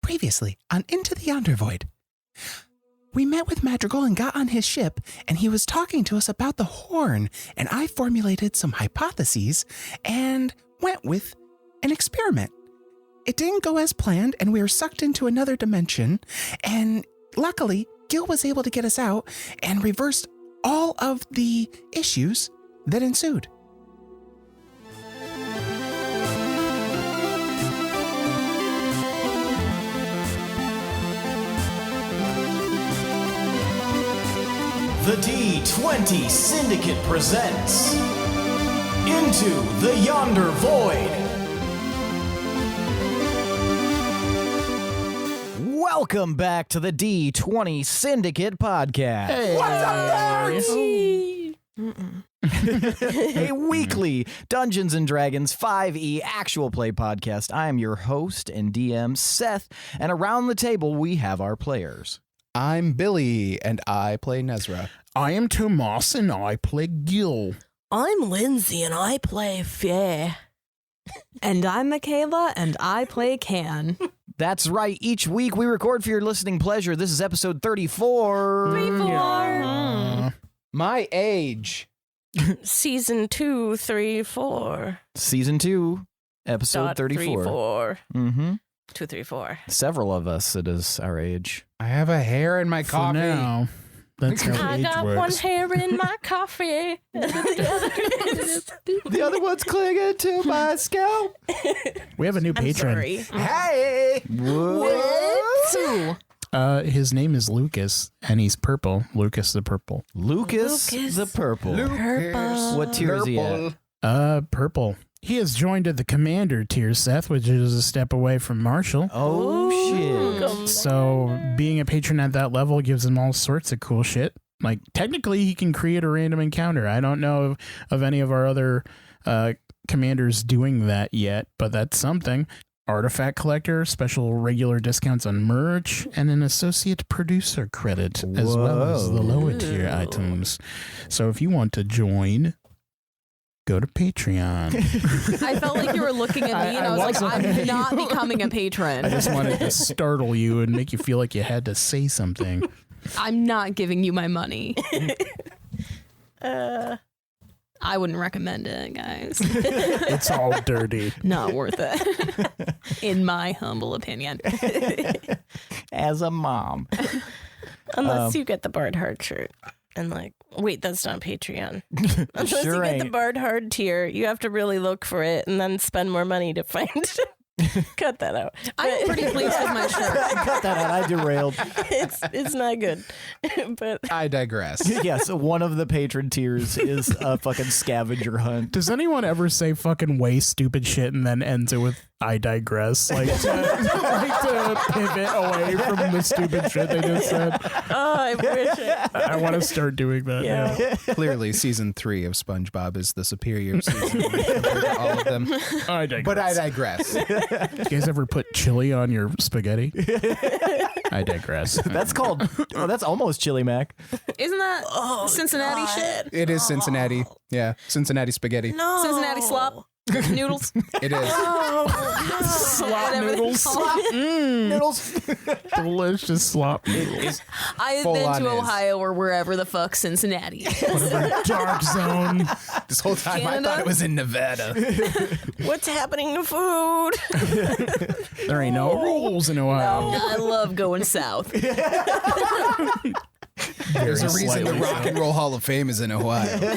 Previously on Into the Undervoid, we met with Madrigal and got on his ship, and he was talking to us about the horn, and I formulated some hypotheses and went with an experiment. It didn't go as planned, and we were sucked into another dimension, and luckily, Gil was able to get us out and reversed all of the issues that ensued. The D20 Syndicate presents Into the Yonder Void. Welcome back to the D20 Syndicate podcast. Hey. What's up, nerds? A weekly Dungeons & Dragons 5e actual play podcast. I am your host and DM, Seth, and around the table we have our players. I'm Billy, and I play Nezrah. I am Tomas, and I play Gil. I'm Lindsey, and I play Fair. And I'm Michaela, and I play Can. That's right. Each week we record for your listening pleasure. This is episode 34. My age. Season 2, 3, 4. Season 2, episode 34. 4. Mm-hmm. 2, 3, 4. Several of us, it is our age. I have a hair in my For coffee. now, that's how I age got works. one hair in my coffee. The other one's clinging to my scalp. We have a new I'm patron. sorry. Hey! What? His name is Lucas, and he's purple. Lucas the Purple. Lucas the Purple. Purple. What tier is he at? Purple. He has joined at the Commander tier, Seth, which is a step away from Marshall. Oh, shit. So being a patron at that level gives him all sorts of cool shit. Like, technically, he can create a random encounter. I don't know of any of our other commanders doing that yet, but that's something. Artifact collector, special regular discounts on merch, and an associate producer credit, as well as the lower tier items. So if you want to join, go to Patreon. I felt like you were looking at me, and I was like, I'm not becoming a patron. I just wanted to startle you and make you feel like you had to say something. I'm not giving you my money. I wouldn't recommend it, guys. It's all dirty. Not worth it. In my humble opinion. As a mom. Unless you get the Bard Hard shirt. And wait, that's not Patreon. Unless Sure you get the ain't. Bard Hard tier, you have to really look for it and then spend more money to find it. Cut that out. I'm pretty pleased with my shirt. Cut that out. I derailed. It's not good. But I digress. Yes, one of the patron tiers is a fucking scavenger hunt. Does anyone ever say fucking way stupid shit and then ends it with I digress? Like to pivot away from the stupid shit they just said. I wish it. I want to start doing that. Yeah. Clearly, season 3 of SpongeBob is the superior season compared to all of them. I digress. But I digress. You guys ever put chili on your spaghetti? I digress. That's called, that's almost Chili Mac. Isn't that Cincinnati shit? It is Cincinnati. Yeah, Cincinnati spaghetti. No. Cincinnati slop? Noodles? It is. Slop Whatever they noodles. call it. Noodles. Delicious slop noodles. I've Full been on to is. Ohio or wherever the fuck Cincinnati is. Whatever dark zone. This whole time Canada? I thought it was in Nevada. What's happening to food? There ain't no rules in Ohio. I love going south. There's a reason the slightly Rock and Roll Hall of Fame is in Ohio.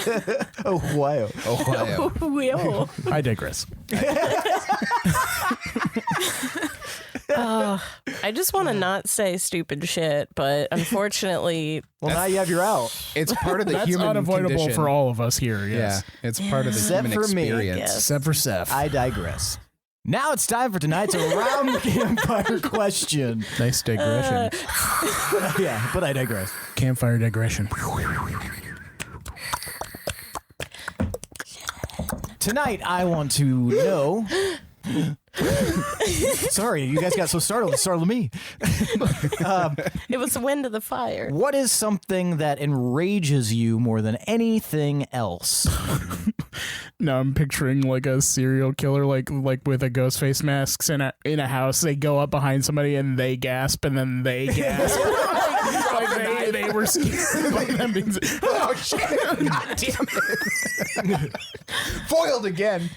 Ohio. Ohio. Will. I digress. I just want to not say stupid shit, but unfortunately, Well, now you have your out. It's part of the That's human unavoidable condition. for all of us here. Yes. Yeah, it's part of the Except human for me, experience. yes. Except for Seth. I digress. Now it's time for tonight's Around the Campfire question. Nice digression. Yeah, but I digress. Campfire digression. Tonight I want to know Sorry, you guys got so startled. It startled me. It was the wind of the fire. What is something that enrages you more than anything else? Now I'm picturing like a serial killer, like with a ghost face masks in a house. They go up behind somebody and they gasp, and then they gasp. like they were scared by them being. Oh shit! God damn it! Foiled again.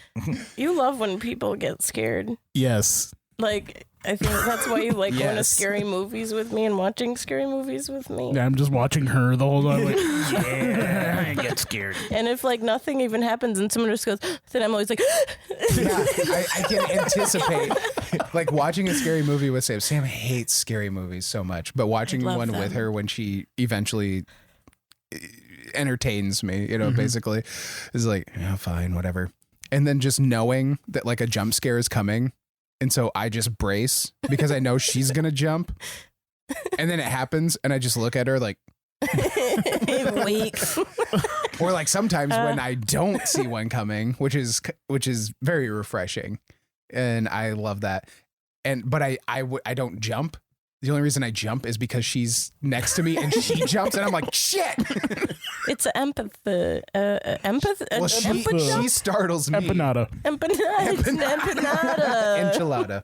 You love when people get scared. Yes. Like, I think that's why you like going to Yes. scary movies with me and watching scary movies with me. Yeah, I'm just watching her the whole time. Like, yeah, I get scared. And if like nothing even happens and someone just goes, then I'm always like, Yeah, I can anticipate. Like watching a scary movie with Sam. Sam hates scary movies so much, but watching love one them. with her when she eventually entertains me, you know, basically is like, yeah, fine, whatever. And then just knowing that like a jump scare is coming. And so I just brace because I know she's going to jump. And then it happens. And I just look at her like, weak. or like sometimes when I don't see one coming, which is very refreshing. And I love that. But I don't jump. The only reason I jump is because she's next to me and she jumps and I'm like, shit. It's empathy. Well, she startles me. Empanada. Empanada. Enchilada.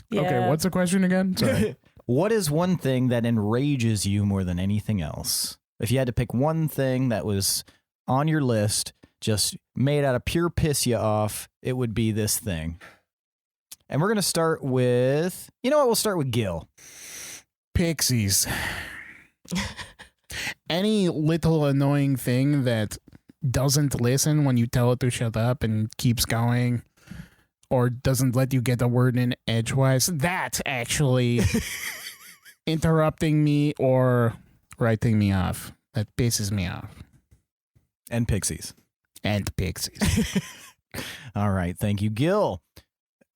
Yeah. Okay, what's the question again? Sorry. What is one thing that enrages you more than anything else? If you had to pick one thing that was on your list, just made out of pure piss you off, it would be this thing. And we're going to start with, you know what? We'll start with Gil. Pixies. Any little annoying thing that doesn't listen when you tell it to shut up and keeps going, or doesn't let you get a word in edgewise, that actually interrupting me or writing me off. That pisses me off. And pixies. And pixies. All right. Thank you, Gil.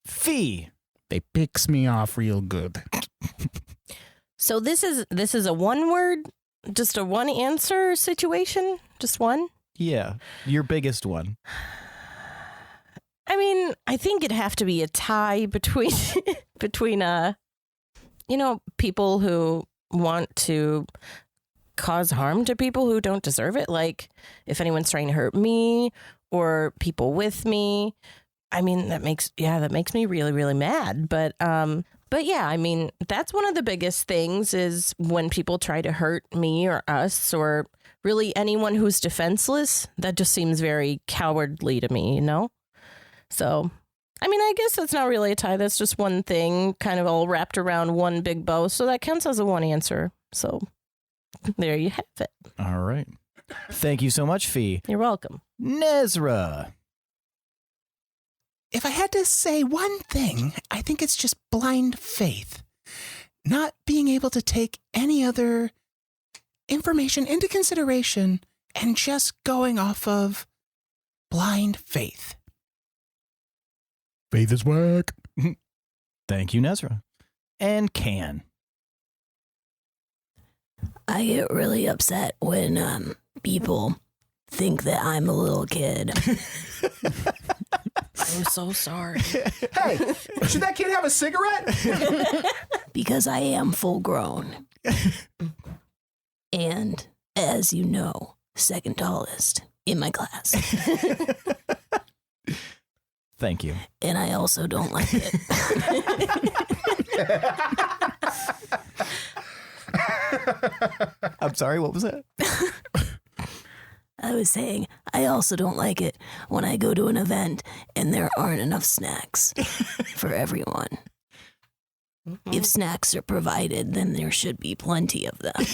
Fee. They picks me off real good. So this is a one word, just a one answer situation? Just one? Yeah. Your biggest one. I mean, I think it'd have to be a tie between people who want to cause harm to people who don't deserve it. Like if anyone's trying to hurt me or people with me. I mean, that makes me really, really mad. But yeah, I mean, that's one of the biggest things is when people try to hurt me or us or really anyone who's defenseless. That just seems very cowardly to me, you know? So, I mean, I guess that's not really a tie. That's just one thing kind of all wrapped around one big bow. So that counts as a one answer. So there you have it. All right. Thank you so much, Fee. You're welcome. Nezrah. If I had to say one thing, I think it's just blind faith. Not being able to take any other information into consideration and just going off of blind faith. Faith is work. Thank you, Nezrah. And Can. I get really upset when people think that I'm a little kid. I'm so sorry. Hey, should that kid have a cigarette? Because I am full grown. And as you know, second tallest in my class. Thank you. And I also don't like it. I'm sorry, what was that? I was saying, I also don't like it when I go to an event and there aren't enough snacks for everyone. If snacks are provided, then there should be plenty of them.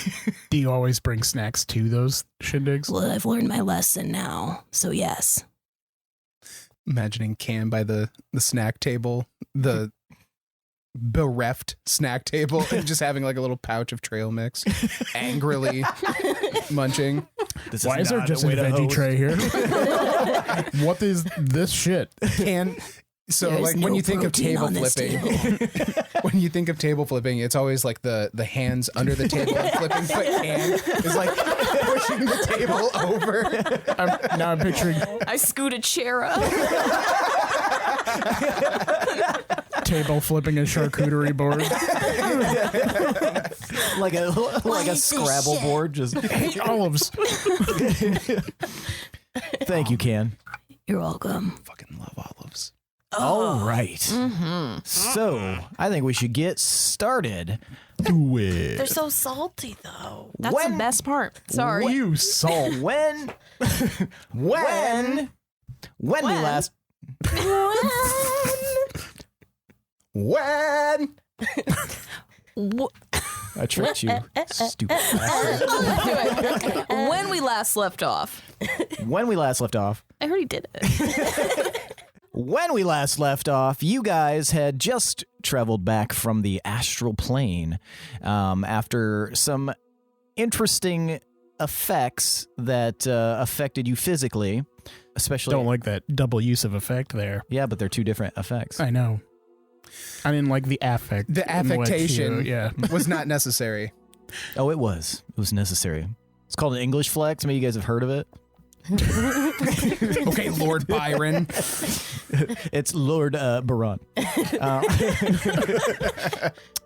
Do you always bring snacks to those shindigs? Well, I've learned my lesson now, so yes. Imagining Cam by the snack table, the bereft snack table, and just having like a little pouch of trail mix, angrily munching. Why is there just a veggie tray here? What is this shit? So There's like no when you think of protein table on this flipping, when you think of table flipping, it's always like the hands under the table and flipping, but Can is like pushing the table over. Now I'm picturing I scoot a chair up. Table flipping a charcuterie board. like a Scrabble board. Just Olives. Thank you, Can. You're welcome. Fucking love olives. All right. So I think we should get started. Do it. They're so salty, though. That's the best part. Sorry. You salt. When we last When? I tricked you, stupid bastard. When we last left off. When we last left off. I already did it. When we last left off, you guys had just traveled back from the Astral Plane after some interesting effects that affected you physically, especially. Don't like that double use of effect there. Yeah, but they're two different effects. I know. I didn't like the affect. The affectation yeah. was not necessary. Oh, it was. It was necessary. It's called an English flex. Maybe you guys have heard of it. Okay, Lord Byron. It's Lord Baron.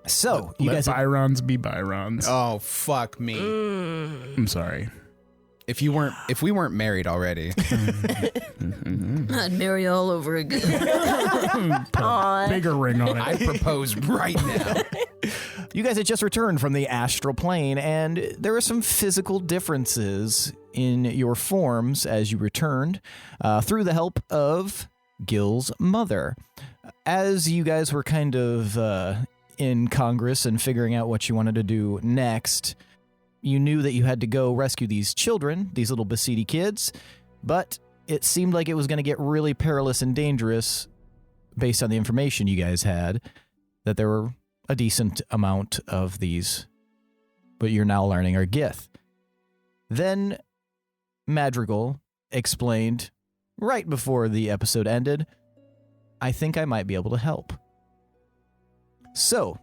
So you Let guys. Byrons be Byrons. Oh, fuck me. I'm sorry. If we weren't married already. I'd marry all over again. Put a bigger ring on it. I propose right now. You guys had just returned from the Astral Plane, and there were some physical differences in your forms as you returned through the help of Gil's mother. As you guys were kind of in Congress and figuring out what you wanted to do next, you knew that you had to go rescue these children, these little Basidi kids, but it seemed like it was going to get really perilous and dangerous based on the information you guys had, that there were a decent amount of these, but you're now learning are Gith. Then Madrigal explained right before the episode ended, I think I might be able to help. So,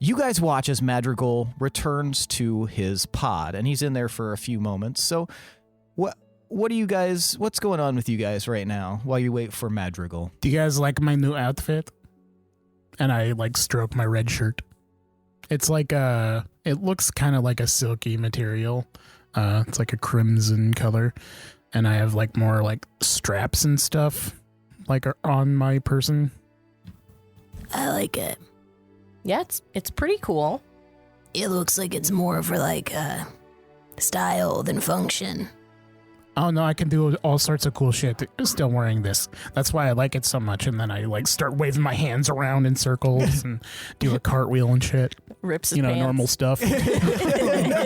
you guys watch as Madrigal returns to his pod, and he's in there for a few moments. So, what's going on with you guys right now while you wait for Madrigal? Do you guys like my new outfit? And I stroke my red shirt. It's it looks kind of like a silky material. It's like a crimson color. And I have more straps and stuff on my person. I like it. Yeah, it's pretty cool. It looks like it's more for style than function. Oh no, I can do all sorts of cool shit still wearing this. That's why I like it so much. And then I start waving my hands around in circles and do a cartwheel and shit. Rips his pants. Normal stuff.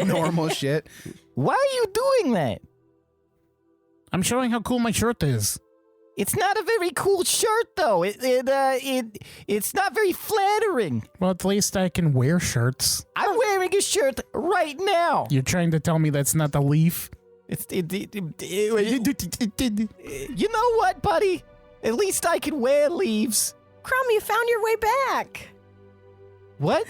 Normal shit. Why are you doing that? I'm showing how cool my shirt is. It's not a very cool shirt, though. It's not very flattering. Well, at least I can wear shirts. I'm wearing a shirt right now. You're trying to tell me that's not the leaf? You know what, buddy? At least I can wear leaves. Crumb, you found your way back. What?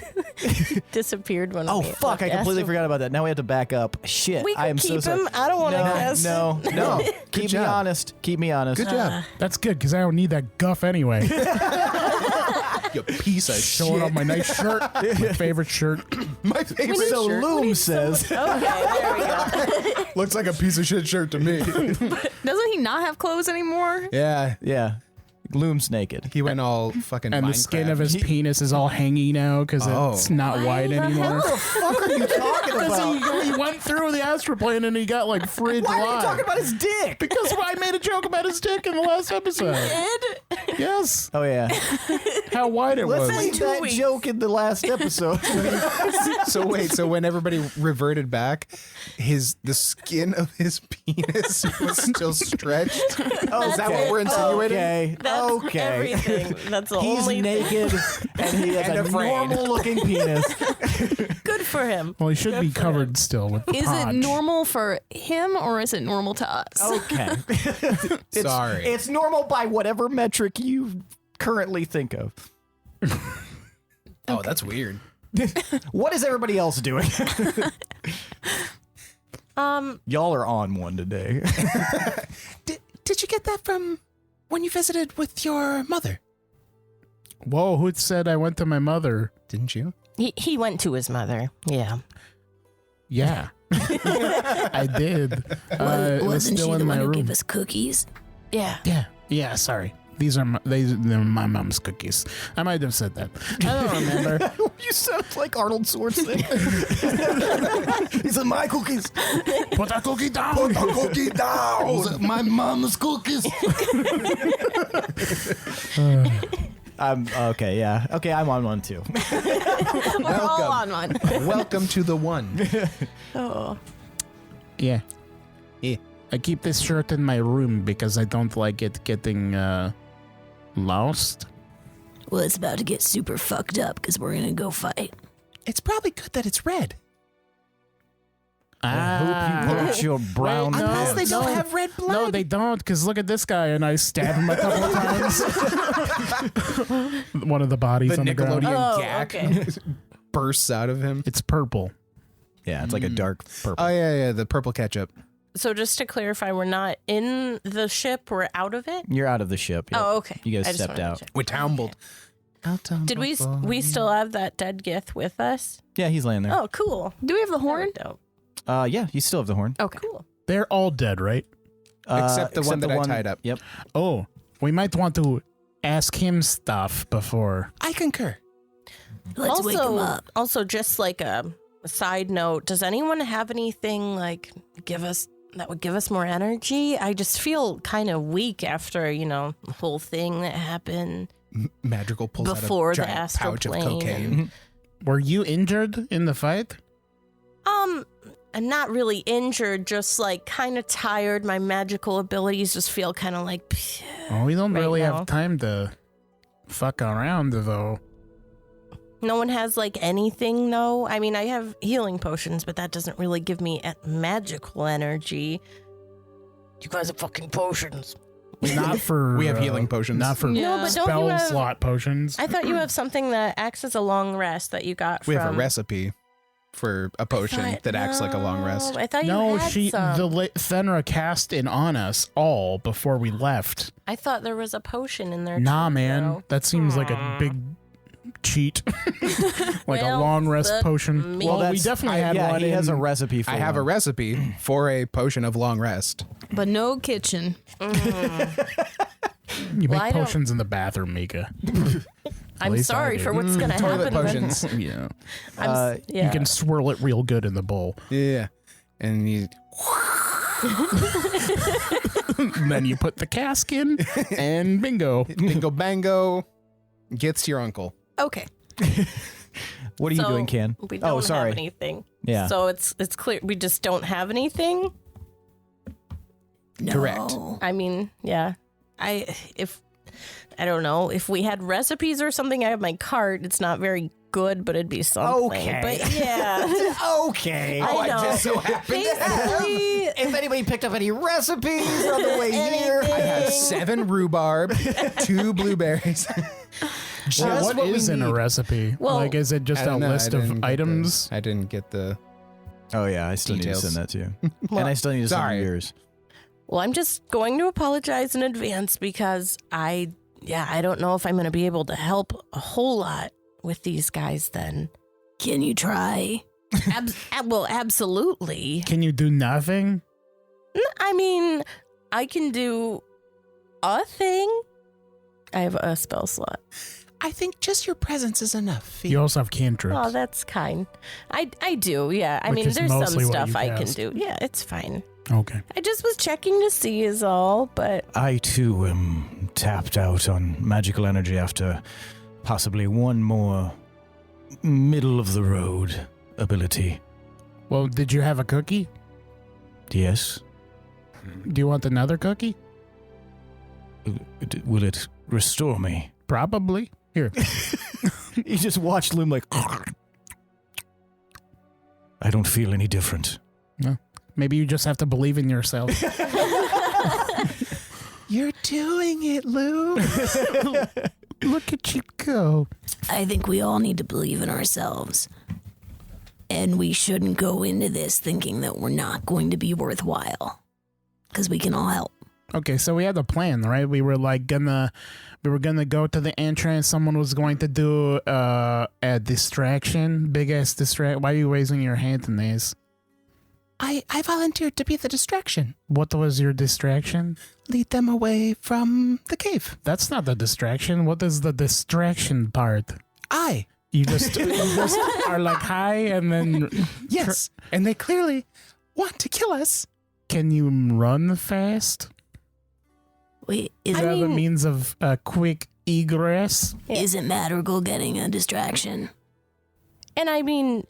Disappeared when Oh, we fuck, I completely forgot about that. Now we have to back up. Shit, We I can am keep so sorry. him. I don't want to guess. No. Keep me job. honest. Keep me honest. Good job. That's good, because I don't need that guff anyway. You piece of Showing shit. off my nice shirt. My favorite shirt. My favorite So shirt. Loom says. Okay, there we go. Looks like a piece of shit shirt to me. Doesn't he not have clothes anymore? Yeah. Yeah. Loom's naked. He went all fucking And Minecraft. the skin of his penis is all hangy now because it's not white anymore. What the fuck are you talking about? He went through the Astral Plane and he got fridge Why are you live. talking about his dick? Because I made a joke about his dick in the last episode. Yes. Oh, yeah. How wide it Let's was. leave that joke in the last episode. So when everybody reverted back, the skin of his penis was still stretched. Oh, is that what we're insinuating? Okay. That's Okay. everything. That's the He's only naked and he has And a afraid. normal-looking penis. good for him. Well, he should be covered still with Is it podge. normal for him or is it normal to us? Okay. Sorry. It's normal by whatever metric you currently think of. Oh, that's weird. What is everybody else doing? Y'all are on one today. Did you get that from when you visited with your mother. Whoa, who said I went to my mother? Didn't you? He went to his mother. Yeah. Yeah. I did. It was Wasn't still she in the my one who room. gave us cookies? Yeah. Yeah, sorry. They're my mom's cookies. I might have said that. I don't remember. You sound like Arnold Schwarzenegger. He said, my cookies. Put that cookie down. Cookie down. My mom's cookies. Okay, yeah. Okay, I'm on one too. We're all on one. Welcome to the one. Oh. Yeah. Yeah. I keep this shirt in my room because I don't like it getting lost. Well, it's about to get super fucked up because we're gonna go fight. It's probably good that it's red. I hope you put your brown Wait, no. Unless they don't no. have red blood. No, they don't, because look at this guy, and I stab him a couple of times. One of the bodies The on the ground. Nickelodeon Oh, gack okay. bursts out of him. It's purple. Yeah, it's like a dark purple. Oh, yeah, the purple ketchup. So just to clarify, we're not in the ship. We're out of it. You're out of the ship. Yep. Oh, okay. You guys I just stepped wanted to out. check. We're tumbled. Did we still have that dead Gith with us? Yeah, he's laying there. Oh, cool. Do we have the horn? Dope. Yeah, you still have the horn. Okay. Cool. They're all dead, right? Except the one that I tied up. Yep. Oh, we might want to ask him stuff before. I concur. Let's wake him up. Also, just like a side note, does anyone have anything like that would give us more energy? I just feel kind of weak after the whole thing that happened. Madrigal pulls Before out the a giant Astral pouch of Plane. cocaine. Were you injured in the fight? I'm not really injured, just like kind of tired. My magical abilities just feel kind of like. Oh, we don't Right really now. have time to fuck around, though. No one has like anything, though. I mean, I have healing potions, but that doesn't really give me magical energy. You guys have fucking potions. Not for... We have healing potions. Not for No, but don't spell you have- slot potions. I thought you have something that acts as a long rest that you got We from. have a recipe for a potion that acts like a long rest. I thought you No, had some. Thenra cast it on us all before we left. I thought there was a potion in there. Nah, too, man. though. That seems like a big cheat. Like a Well, long rest the potion. me- Well, we that's- definitely had yeah, one he has a in- recipe for I have a one. recipe for a potion of long rest. But no kitchen. You Well, make I don't- potions in the bathroom, Mika. I'm least I sorry did. for what's going to Toilet happen. potions. Yeah. Yeah. You can swirl it real good in the bowl. Yeah. And you And then you put the cask in, and bingo. bingo bango gets your uncle. Okay. What are you So, doing, Can? We don't Oh, sorry. have anything. Yeah. So it's clear we just don't have anything. No. Correct. I mean, yeah. I don't know if we had recipes or something. I have my cart. It's not very good, but it'd be something. Okay. But yeah, Okay. I know. just so happened to have. Basically, If anybody picked up any recipes on the way here, I have 7 rhubarb, 2 blueberries. Well, what what we is in a need. recipe? Well, like, is it just I a don't know, list I of didn't get items? I didn't get the. Oh yeah, I still Details. need to send that to you, Well, and I still need to send sorry. you yours. well, I'm just going to apologize in advance because I don't know if I'm going to be able to help a whole lot with these guys then. Can you try? Well, absolutely. Can you do nothing? I mean, I can do a thing. I have a spell slot. I think just your presence is enough. You also have cantrips. Oh, that's kind. I do, yeah. I Which mean, is there's some mostly what stuff you I can cast. do. Yeah, it's fine. Okay. I just was checking to see is all, but I too am tapped out on magical energy after possibly one more middle of the road ability. Well, did you have a cookie? Yes. Do you want another cookie? Will it restore me? Probably. Here. You just watched Loom like. I don't feel any different. Maybe you just have to believe in yourself. You're doing it, Lou. Look at you go. I think we all need to believe in ourselves. And we shouldn't go into this thinking that we're not going to be worthwhile. Because we can all help. Okay, so we had a plan, right? We were gonna go to the entrance. Someone was going to do a distraction, big ass distract. Why are you raising your hand, Nez? I volunteered to be the distraction. What was your distraction? Lead them away from the cave. That's not the distraction. What is the distraction part? You just are like hi, and then Yes, and they clearly want to kill us. Can you run fast? Wait, Do you have a means of quick egress? isn't Madrigal getting a distraction? And I mean,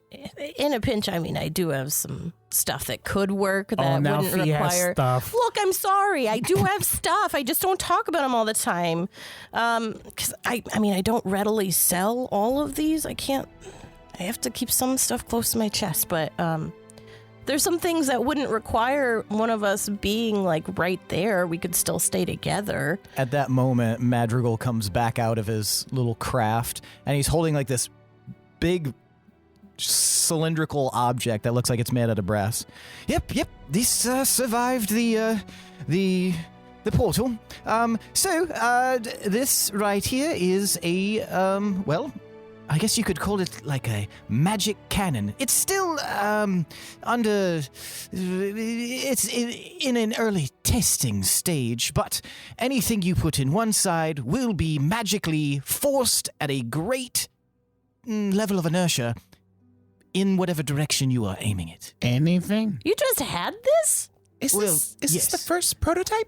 in a pinch, I mean, I do have some stuff that could work that now wouldn't Fee has require stuff. Look, I'm sorry. I do have stuff. I just don't talk about them all the time. Because I mean, I don't readily sell all of these. I have to keep some stuff close to my chest. But there's some things that wouldn't require one of us being like right there. We could still stay together. At that moment, Madrigal comes back out of his little craft, and he's holding like this big cylindrical object that looks like it's made out of brass. Yep. This survived the portal. This right here is a well, I guess you could call it like a magic cannon. It's still it's in an early testing stage, but anything you put in one side will be magically forced at a great level of inertia in whatever direction you are aiming it. Anything? You just had this? Is this the first prototype?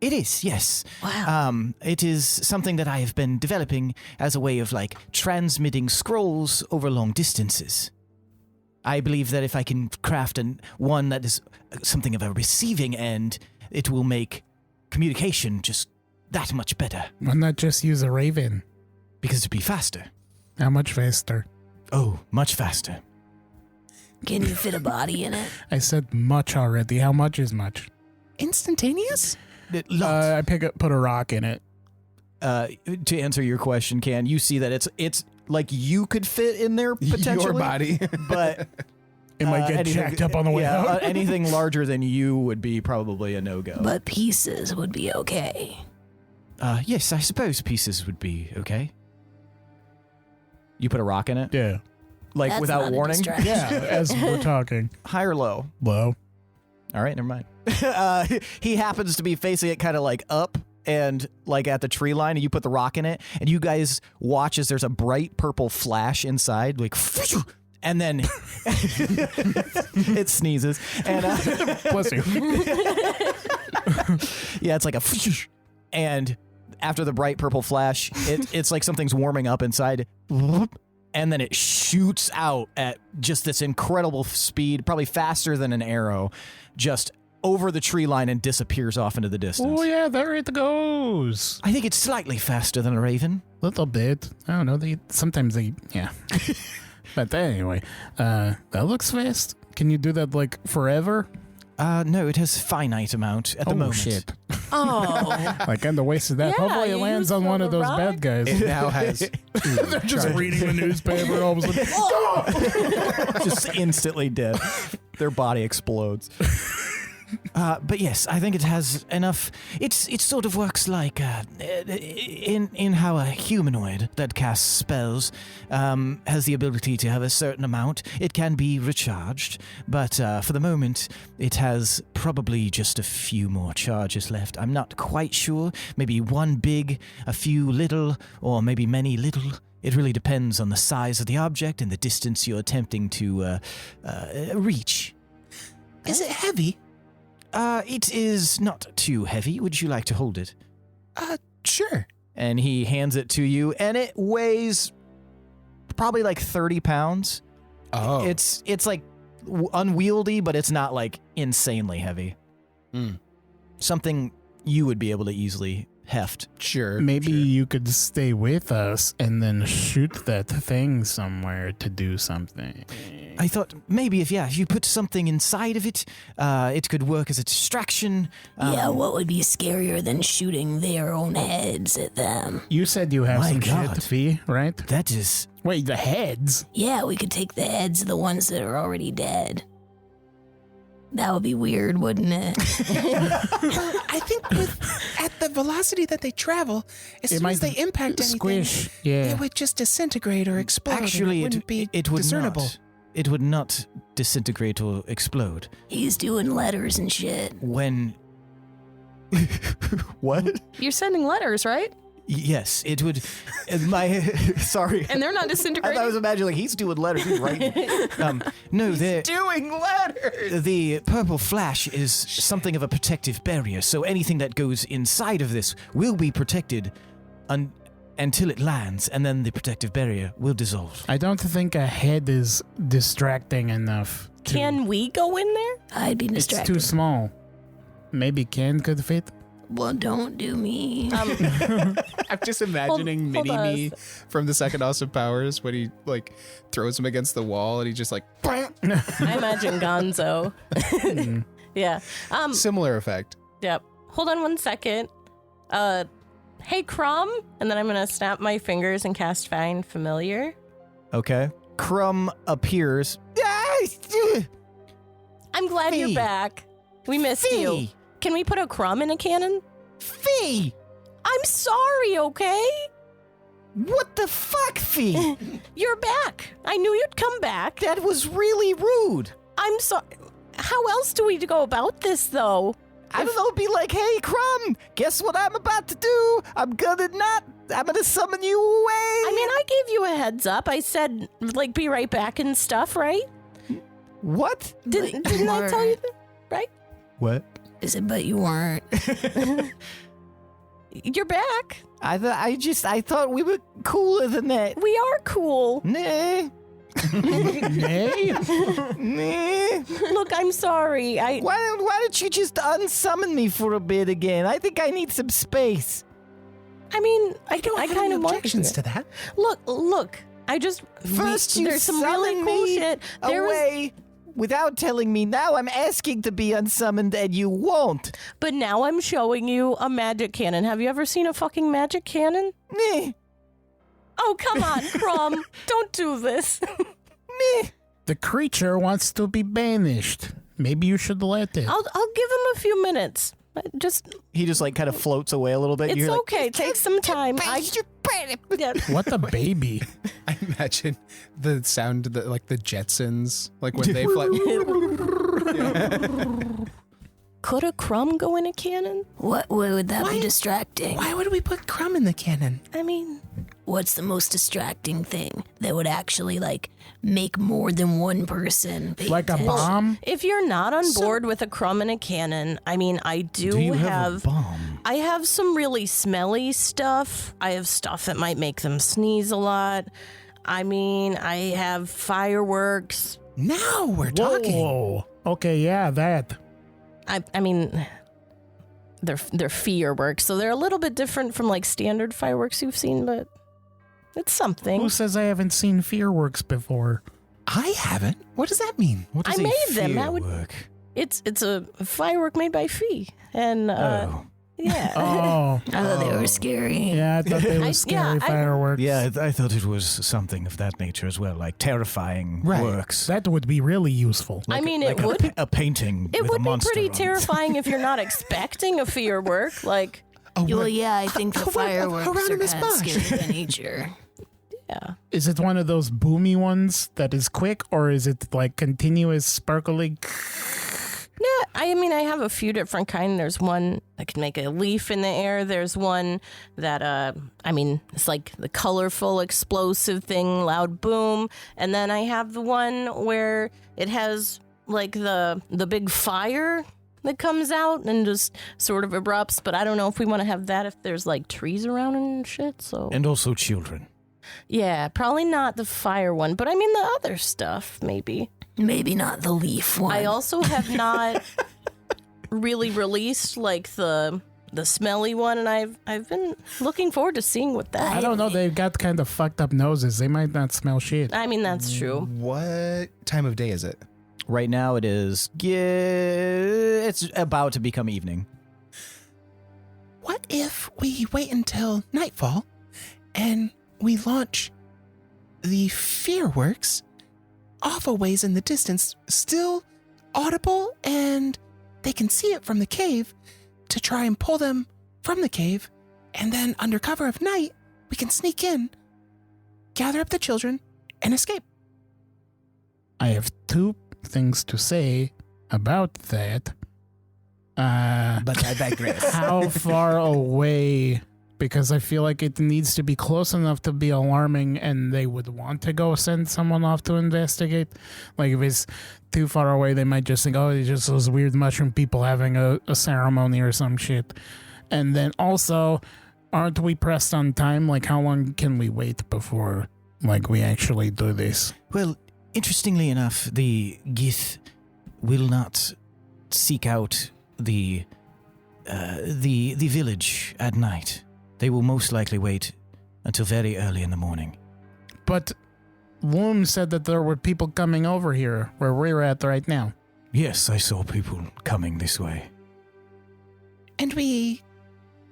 It is, yes. Wow. It is something that I have been developing as a way of, like, transmitting scrolls over long distances. I believe that if I can craft one that is something of a receiving end, it will make communication just that much better. Why not just use a raven? Because it'd be faster. How much faster? Oh, much faster. Can you fit a body in it? I said much already. How much is much? Instantaneous? I put a rock in it. To answer your question, Can, you see that it's like you could fit in there potentially. Your body. But It might get jacked up on the way out. Anything larger than you would be probably a no-go. But pieces would be okay. Yes, I suppose pieces would be okay. You put a rock in it? Yeah. Like That's without not a warning? distraction. Yeah, as we're talking. High or low? Low. All right, never mind. He happens to be facing it kind of like up and like at the tree line, and you put the rock in it, and you guys watch as there's a bright purple flash inside, like, and then it sneezes. And Bless you. yeah, it's like a, and after the bright purple flash, it's like something's warming up inside. And then it shoots out at just this incredible speed, probably faster than an arrow, just over the tree line and disappears off into the distance. Oh, yeah, there it goes. I think it's slightly faster than a raven. Little bit. I don't know. Sometimes they, yeah. But anyway, that looks fast. Can you do that like forever? No, it has finite amount at the moment. Shit. Oh. Like in the waste of that. Yeah, Hopefully it you lands used on one of those the bad guys. It now has. They're just reading the newspaper and all of a sudden, Just instantly dead. Their body explodes. But yes, I think it has enough. It sort of works like in how a humanoid that casts spells has the ability to have a certain amount. It can be recharged, but for the moment, it has probably just a few more charges left. I'm not quite sure. Maybe one big, a few little, or maybe many little. It really depends on the size of the object and the distance you're attempting to reach. Is it heavy? It is not too heavy. Would you like to hold it? Sure. And he hands it to you, and it weighs probably like 30 pounds. Oh. It's like unwieldy, but it's not like insanely heavy. Mm. Something you would be able to easily heft. Sure. maybe sure. you could stay with us and then shoot that thing somewhere to do something. I thought maybe if you put something inside of it, it could work as a distraction. Yeah, what would be scarier than shooting their own heads at them? You said you have My some God. shit, Fee, right? That is... Wait, the heads? Yeah, we could take the heads of the ones that are already dead. That would be weird, wouldn't it? I think at the velocity that they travel, as soon as they impact anything, squish. Yeah. it would just disintegrate or explode. Actually, it wouldn't be it would discernible. not. It would not disintegrate or explode. He's doing letters and shit. When... What? You're sending letters, right? Yes, it would... Sorry. And they're not I disintegrating? was imagining like, he's doing letters. He's writing. No, they're... Doing letters. The purple flash is something of a protective barrier, so anything that goes inside of this will be protected until it lands, and then the protective barrier will dissolve. I don't think a head is distracting enough. Can we go in there? I'd be It's distracted. too small. Maybe Ken could fit. Well, don't do me. I'm just imagining Hold Mini-Me from the second Austin Powers when he like throws him against the wall and he just like I imagine Gonzo. Yeah. similar effect. Yep. Hold on 1 second. Hey, Crumb. And then I'm going to snap my fingers and cast Find Familiar. Okay. Crumb appears. I'm glad Fee. you're back. We missed you. Fee! Can we put a crumb in a cannon? Fee! I'm sorry, okay? What the fuck, Fee? You're back. I knew you'd come back. That was really rude. I'm sorry. How else do we go about this, though? I don't know, be like, hey, Crumb, guess what I'm about to do? I'm gonna summon you away. I mean, I gave you a heads up. I said, like, be right back and stuff, right? What? Didn't I tell you that? Right? What? I said, but you weren't. You're back. I thought we were cooler than that. We are cool. Nah. Nay? Nah. Look, I'm sorry. Why don't you just unsummon me for a bit again? I think I need some space. I mean, I don't have kind any of want objections to that. Look. I just First you there's some really summon cool me shit. There was, away without telling me. Now I'm asking to be unsummoned and you won't. but now I'm showing you a magic cannon. Have you ever seen a fucking magic cannon? Meh. Oh, come on, Crumb. Don't do this. Meh. The creature wants to be banished. Maybe you should let it. I'll give him a few minutes. He just like kind of floats away a little bit. It's You're like, okay. Take some time. Yeah. What a baby. I imagine the sound that like the Jetsons, like when they fly. Could a crumb go in a cannon? What would that Why- be distracting? Why would we put Crumb in the cannon? I mean, What's the most distracting thing that would actually like make more than one person pay Like a attention? bomb? if you're not on board with a crumb in a cannon, I mean, I do you have a bomb? I have some really smelly stuff. I have stuff that might make them sneeze a lot. I mean, I have fireworks. Now we're talking. Whoa. Okay, yeah, that. I mean, they're fireworks, so they're a little bit different from like standard fireworks you've seen, but it's something. Who says I haven't seen fireworks before? I haven't. What does that mean? What does I a made them. That would- firework? It's a firework made by Fee, and Oh. yeah. Oh, I thought they were scary. yeah, I thought they were I- scary yeah, I- fireworks. Yeah, I thought it was something of that nature as well, like terrifying Right. works. That would be really useful. I mean, Like it would. a painting It with would a be monster pretty on it. terrifying if you're not expecting a firework. Like, Oh, Well, yeah, I think the fireworks are Hieronymus kind of Bosch. scary by nature. yeah. Is it one of those boomy ones that is quick, or is it like continuous sparkling? Yeah, I mean, I have a few different kind. There's one that can make a leaf in the air. There's one that, I mean, it's like the colorful, explosive thing, loud boom. And then I have the one where it has like the big fire that comes out and just sort of erupts. But I don't know if we want to have that if there's like trees around and shit. So And also children. yeah, probably not the fire one, but I mean the other stuff maybe. Maybe not the leaf one. I also have not really released like the smelly one, and I've been looking forward to seeing what that. I don't know. They've got kind of fucked up noses. They might not smell shit. I mean, that's true. What time of day is it? Right now it is. It's about to become evening. What if we wait until nightfall and we launch the fireworks off a ways in the distance, still audible and they can see it from the cave to try and pull them from the cave. And then under cover of night, we can sneak in, gather up the children, and escape. I have 2 things to say about that. But I digress. How far away? Because I feel like it needs to be close enough to be alarming, and they would want to go send someone off to investigate. Like, if it's too far away, they might just think, oh, it's just those weird mushroom people having a ceremony or some shit. And then also, aren't we pressed on time? Like, how long can we wait before, like, we actually do this? Well, interestingly enough, the Gith will not seek out the village at night. They will most likely wait until very early in the morning. But Loom said that there were people coming over here where we're at right now. Yes, I saw people coming this way. And we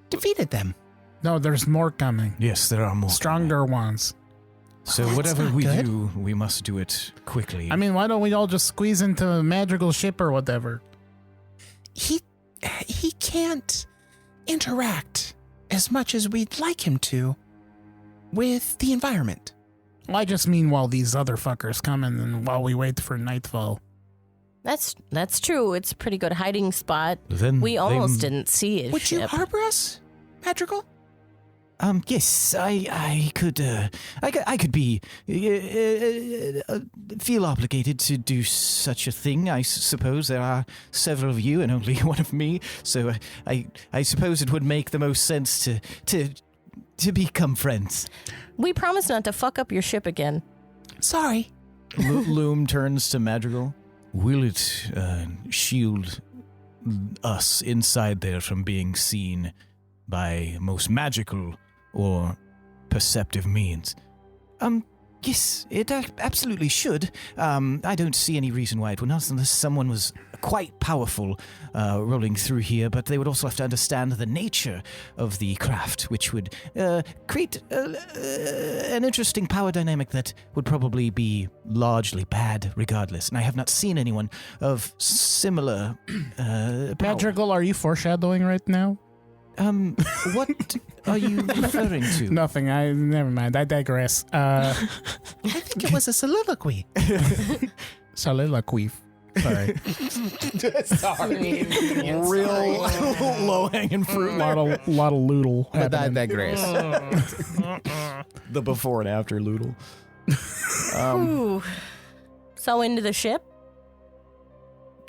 defeated them. No, there's more coming. Yes, there are more. Stronger ones. So Well, whatever not we good. do, we must do it quickly. I mean, why don't we all just squeeze into a magical ship or whatever? He can't interact as much as we'd like him to with the environment. Well, I just mean while these other fuckers come in and while we wait for nightfall. That's true. It's a pretty good hiding spot. then We almost didn't see it. Would you harbor us, Madrigal? Yes, I could be feel obligated to do such a thing. I suppose there are several of you and only one of me, so I suppose it would make the most sense to become friends. We promise not to fuck up your ship again. Sorry. Loom turns to Madrigal. Will it shield us inside there from being seen by most magical or perceptive means? Yes, it absolutely should. I don't see any reason why it would not, unless someone was quite powerful rolling through here, but they would also have to understand the nature of the craft, which would create an interesting power dynamic that would probably be largely bad regardless. And I have not seen anyone of similar power. Madrigal, are you foreshadowing right now? What are you referring to? Nothing. Never mind. I digress. I think it was a soliloquy. Soliloquy. Sorry. Sorry. Real low-hanging fruit. lot of loodle. But I happening. digress. The before and after Loodle. Ooh. So into the ship?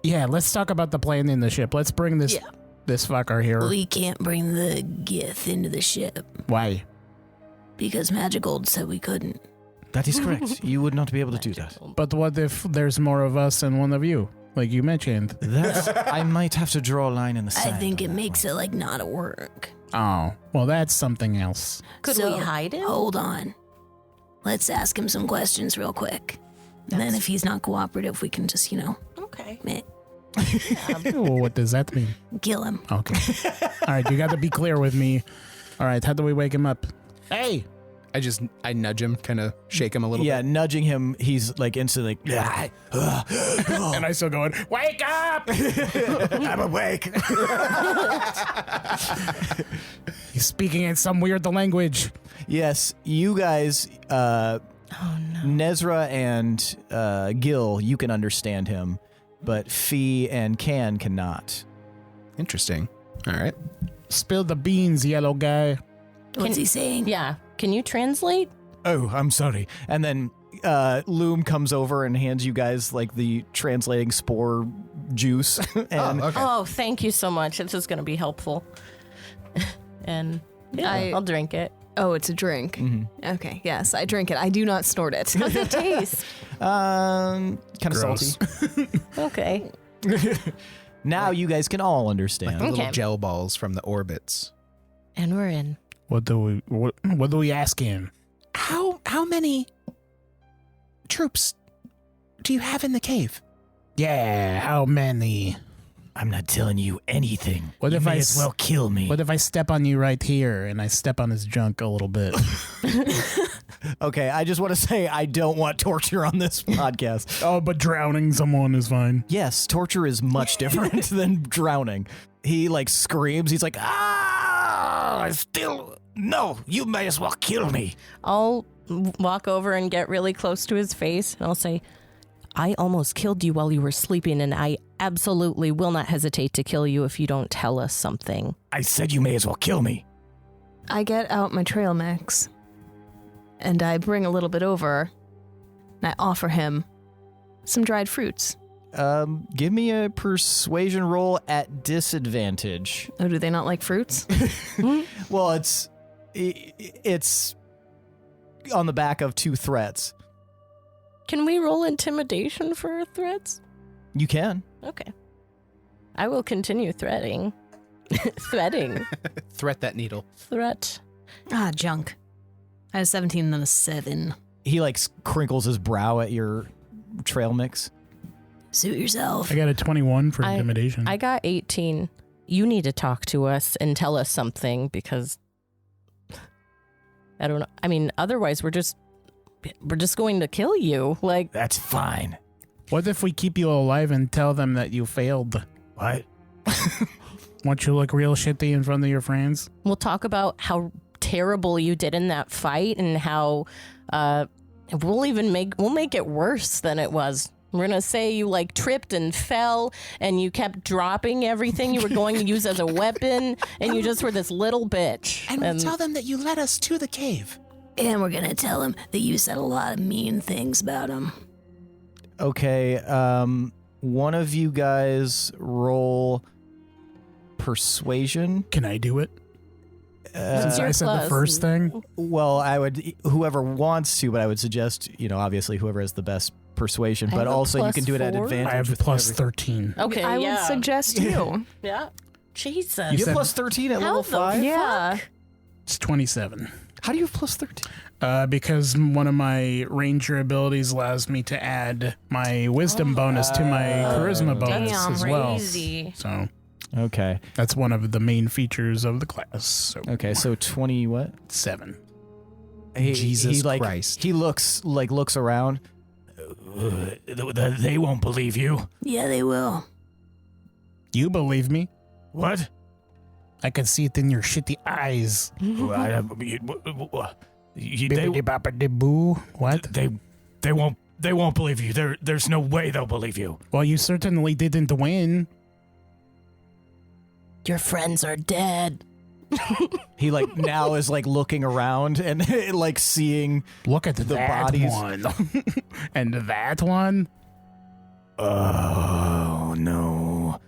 Yeah, let's talk about the plane in the ship. Let's bring this fucker here. We can't bring the Gith into the ship Why? because Magigold said we couldn't. That is correct. You would not be able to do that. But what if there's more of us than one of you, like you mentioned? That I might have to draw a line in the I sand. think on it that makes one. it like not a work. Oh, well, that's something else. Could So, we hide him? Hold on. Let's ask him some questions real quick. And then if he's not cooperative, we can just, Okay. meh, Well, what does that mean? kill him. Okay. All right, you got to be clear with me. All right, how do we wake him up? Hey! I nudge him, kind of shake him a little Yeah, bit. nudging him, he's like instantly like, And I still going, wake up! I'm awake. He's speaking in some weird language. Yes, you guys, Oh no. Nezrah and Gil, you can understand him, but Fee and Can cannot. Interesting. All right. Spill the beans, yellow guy. What's he saying? Yeah. Can you translate? Oh, I'm sorry. And then Loom comes over and hands you guys like the translating spore juice. And Okay. Oh, thank you so much. This is going to be helpful. And I'll drink it. Oh, it's a drink. Okay, yes, I drink it. I do not snort it. How's it taste? kind of Gross. salty. Okay. Now you guys can all understand. Okay. Little gel balls from the orbits. And we're in. What do we ask him? How many troops do you have in the cave? Yeah, how many? I'm not telling you anything. What you if may I as well kill me. What if I step on you right here and I step on his junk a little bit? Okay, I just want to say I don't want torture on this podcast. Oh, but drowning someone is fine. Yes, torture is much different than drowning. He like screams. He's like, no, you may as well kill me. I'll walk over and get really close to his face, and I'll say, I almost killed you while you were sleeping, and I absolutely will not hesitate to kill you if you don't tell us something. I said you may as well kill me. I get out my trail mix, and I bring a little bit over, and I offer him some dried fruits. Give me a persuasion roll at disadvantage. Oh, do they not like fruits? Well, it's on the back of 2 threats. Can we roll intimidation for threats? You can. Okay. I will continue threading. Threading. Threat that needle. Threat. Ah, junk. I have 17 and then a 7. He like crinkles his brow at your trail mix. Suit yourself. I got a 21 for intimidation. I got 18. You need to talk to us and tell us something because I don't know. I mean, otherwise we're just going to kill you. Like, That's fine. What if we keep you alive and tell them that you failed? What? Want you to look real shitty in front of your friends? we'll talk about how terrible you did in that fight and how we'll make it worse than it was. We're going to say you like tripped and fell and you kept dropping everything you were going to use as a weapon and you just were this little bitch. And we'll tell them that you led us to the cave. And we're going to tell him that you said a lot of mean things about him. Okay, one of you guys roll persuasion. Can I do it? Since your I said plus? the first thing? Well, I would, whoever wants to, but I would suggest, obviously whoever has the best persuasion, I but have a also you can do it at +4. advantage. I have with plus whatever- 13. Okay, I yeah. would suggest you. Yeah. Jesus. You said- have plus 13 at How level the 5? Yeah. It's 27. How do you have plus 13? Because one of my ranger abilities allows me to add my wisdom bonus to my charisma bonus damn, as well. Crazy. So Okay. that's one of the main features of the class. So Okay, so 20 what? 7. Jesus he, Christ. He looks around. They won't believe you. Yeah, they will. You believe me? What? I can see it in your shitty eyes. Bibbidi-boppidi-boo. What? They won't believe you. There's no way they'll believe you. Well, you certainly didn't win. Your friends are dead. He now is looking around and seeing Look at the that bodies. one. And that one. Oh no.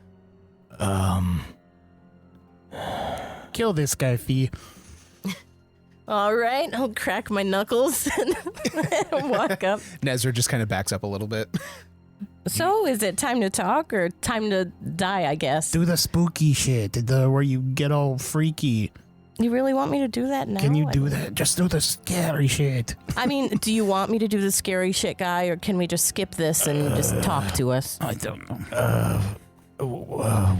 Kill this guy, Fee. All right, I'll crack my knuckles and walk up. Nezrah just kind of backs up a little bit. So, is it time to talk or time to die, I guess? Do the spooky shit, where you get all freaky. You really want me to do that now? Can you do I mean- that? Just do the scary shit. I mean, do you want me to do the scary shit guy or can we just skip this and just talk to us? I don't know.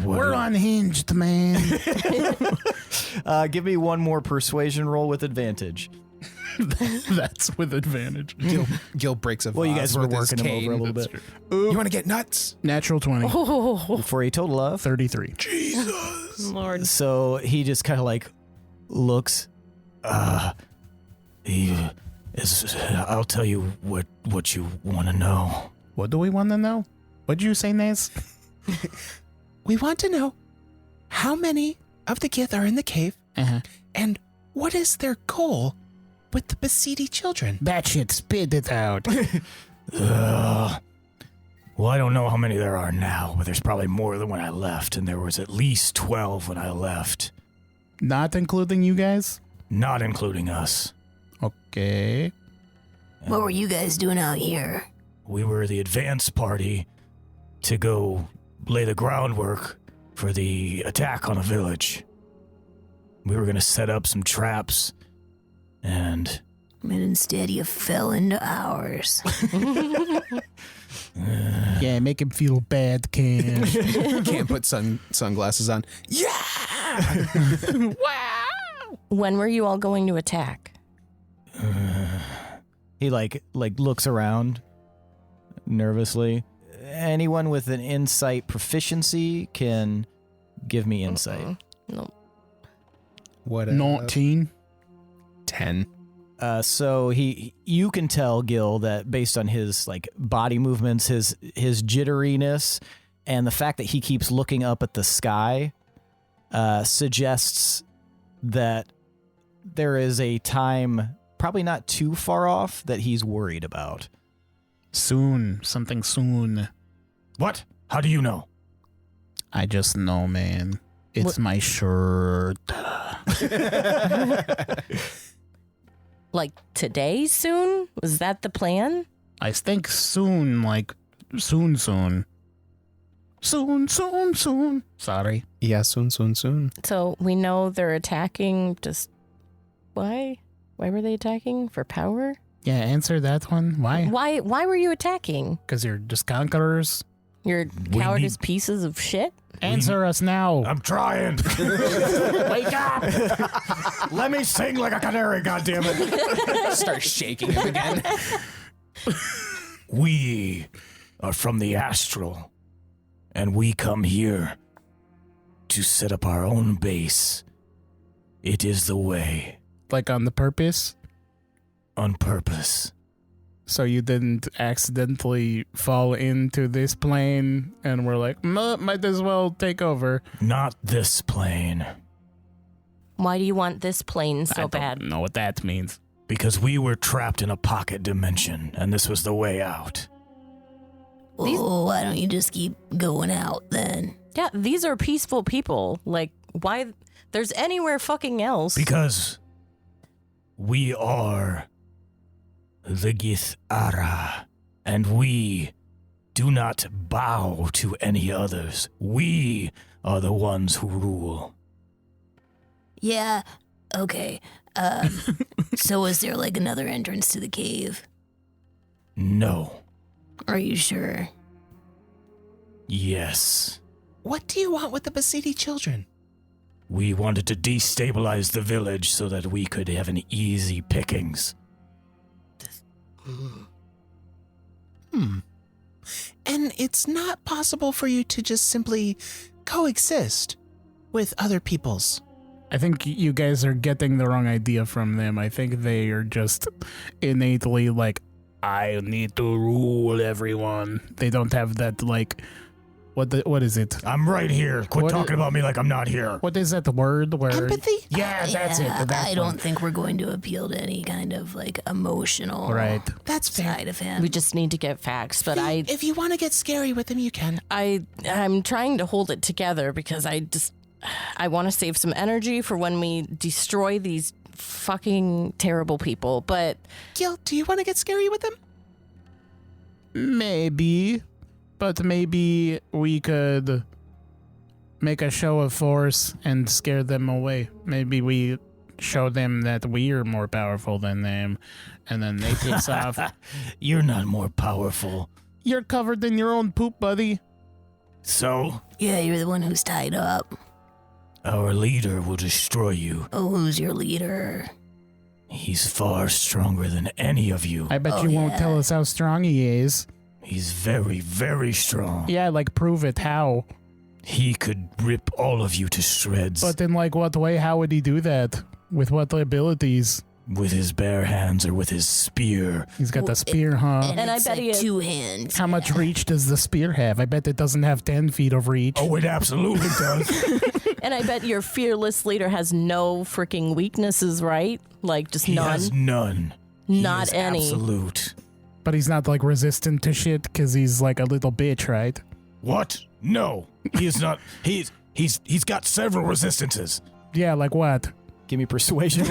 We're unhinged, man. Give me one more persuasion roll with advantage. That's with advantage. Gil breaks a vase Well, you guys were with his working him cane. over a little bit. You want to get nuts? Natural 20. For a total of 33. Lord. So he just kind of looks. I'll tell you what you want to know. What do we want to know? What'd you say, Nez? We want to know how many of the Gith are in the cave Uh-huh. and what is their goal with the Basidi children. Batshit, spit it out. Well, I don't know how many there are now, but there's probably more than when I left, and there was at least 12 when I left, Not including you guys? not including us. Okay. What were you guys doing out here? We were the advance party to go lay the groundwork for the attack on the village. We were going to set up some traps, and And instead you fell into ours. Yeah, make him feel bad, Cam. Can't put sunglasses on. Yeah. When were you all going to attack? He like looks around nervously. Anyone with an insight proficiency can give me insight. No. What? 19. 10. So you can tell Gil that based on his like body movements, his jitteriness, and the fact that he keeps looking up at the sky, suggests that there is a time probably not too far off that he's worried about. Soon. Something soon. What? How do you know? I just know, man. It's my shirt. Like today soon? Was that the plan? I think soon, like soon. Soon. Sorry. Yeah, soon. So we know they're attacking. Just why? Why were they attacking? For power? Yeah, answer that one. Why? Why were you attacking? Because you're just conquerors. You're cowardice pieces of shit. Answer us now. I'm trying. Wake up! Let me sing like a canary, goddammit. Start shaking him again. We are from the Astral, and we come here to set up our own base. It is the way. Like on the purpose? On purpose. So you didn't accidentally fall into this plane and we're like, might as well take over. Not this plane. Why do you want this plane so I bad? don't know what that means. Because we were trapped in a pocket dimension, and this was the way out. Well, why don't you just keep going out then? Yeah, these are peaceful people. Like, why? There's anywhere fucking else. Because we are the Githara, and we do not bow to any others. We are the ones who rule. Yeah, okay. So is there like another entrance to the cave? No. Are you sure? Yes. What do you want with the Basidi children? We wanted to destabilize the village so that we could have an easy pickings. And it's not possible for you to just simply coexist with other peoples. I think you guys are getting the wrong idea from them. I think they are just innately like, I need to rule everyone. They don't have that like, what is it? I'm right here. Quit What talking about me like I'm not here. What is that word where? Empathy? Yeah, that's it. That I one. don't think we're going to appeal to any kind of like emotional Right. That's fair. side of him. We just need to get facts. But If you want to get scary with them, you can. I'm trying to hold it together because I want to save some energy for when we destroy these fucking terrible people. But Gil, do you want to get scary with them? Maybe, but maybe we could make a show of force and scare them away. Maybe we show them that we are more powerful than them, and then they piss off. You're not more powerful. You're covered in your own poop, buddy. So, Yeah, you're the one who's tied up. our leader will destroy you. Oh, who's your leader? He's far stronger than any of you. I bet Oh, you won't yeah. tell us how strong he is. He's very, very strong. Yeah, like prove it. How? He could rip all of you to shreds But in like what way? How would he do that? With what abilities? with his bare hands or with his spear. He's got Well, the spear, huh? And I it's bet like he is- 2 hands. How much reach does the spear have? I bet it doesn't have 10 feet of reach. Oh, it absolutely does. and I bet your fearless leader has no freaking weaknesses, right? Like just He none. has none. Not He is any. Absolute. But he's not like resistant to shit because he's like a little bitch, right? What? No, he is not. He's got several resistances. Yeah, like what? Give me persuasion.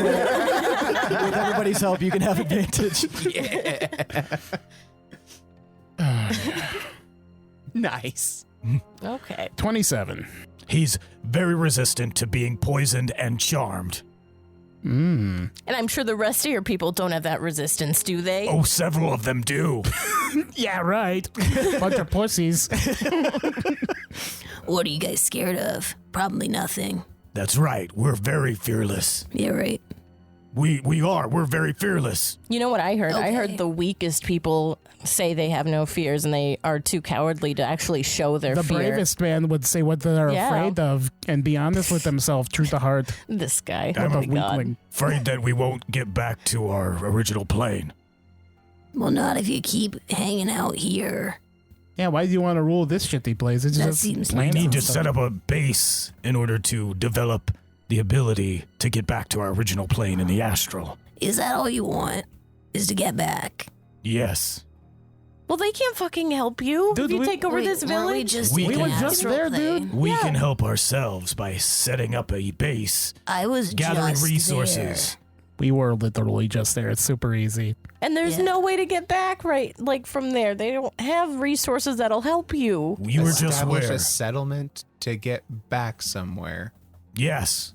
With everybody's help, you can have advantage. Nice. Okay. 27. He's very resistant to being poisoned and charmed. Mm. And I'm sure the rest of your people don't have that resistance, do they? Oh, several of them do. Yeah, right. Bunch of pussies. What are you guys scared of? Probably nothing. That's right. We're very fearless. Yeah, right. We are. We're very fearless. You know what I heard? I Okay. heard the weakest people say they have no fears and they are too cowardly to actually show their The fear. bravest man would say what they're Yeah. afraid of and be honest with themselves, true to heart. This guy. I'm Oh a my God. weakling. Afraid that we won't get back to our original plane. Well, not if you keep hanging out here. Yeah, why do you want to rule this shitty place? It's That just seems We plain need to and stuff. set up a base in order to develop the ability to get back to our original plane in the astral. Is that all you want? Is to get back? Yes. Well, they can't fucking help you Dude, if you we- take over Wait, this weren't we village. just We in were the just astral there, dude. plane? We can help ourselves by setting up a base, I was gathering just resources. We were literally just there. It's super easy. And there's Yeah. no way to get back like from there. They don't have resources that'll help you. You were just Establish where? a settlement to get back somewhere. Yes.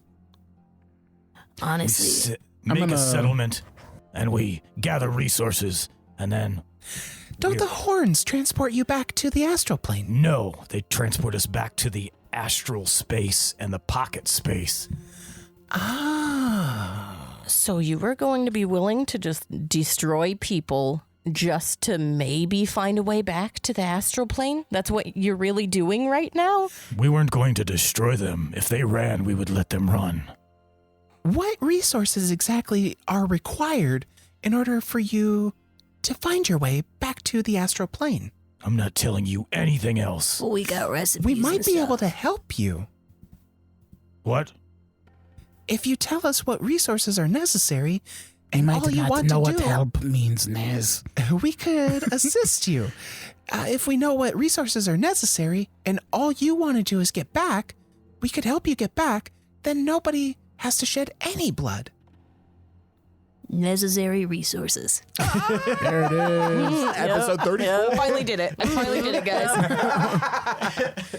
there. We Honestly, make gonna- a settlement, and we gather resources, and then Don't the horns transport you back to the astral plane? no, they transport us back to the astral space and the pocket space. Ah. So you were going to be willing to just destroy people just to maybe find a way back to the astral plane? That's what you're really doing right now? We weren't going to destroy them. If they ran, we would let them run. What resources exactly are required in order for you to find your way back to the astral plane? I'm not telling you anything else. well, we got recipes. We might and be stuff. able to help you. What? If you tell us what resources are necessary You and might all you not want know to what do, help means, Nez. we could assist you. If we know what resources are necessary and all you want to do is get back, we could help you get back, then nobody has to shed any blood. Necessary resources. There it is. Episode 34. Yeah, finally did it. I finally did it, guys.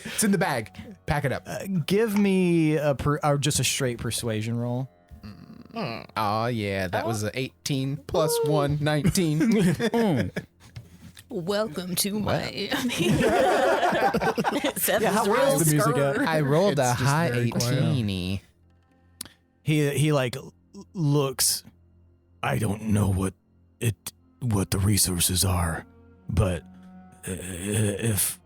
It's in the bag. Pack it up. Give me or just a straight persuasion roll. Oh, yeah. That was an 18 plus 1, 19. Mm. Welcome to my. Seth Yeah, is how real loud is the music scared. at? I rolled a It's just high very quiet. 18. He like looks. I don't know what the resources are, but if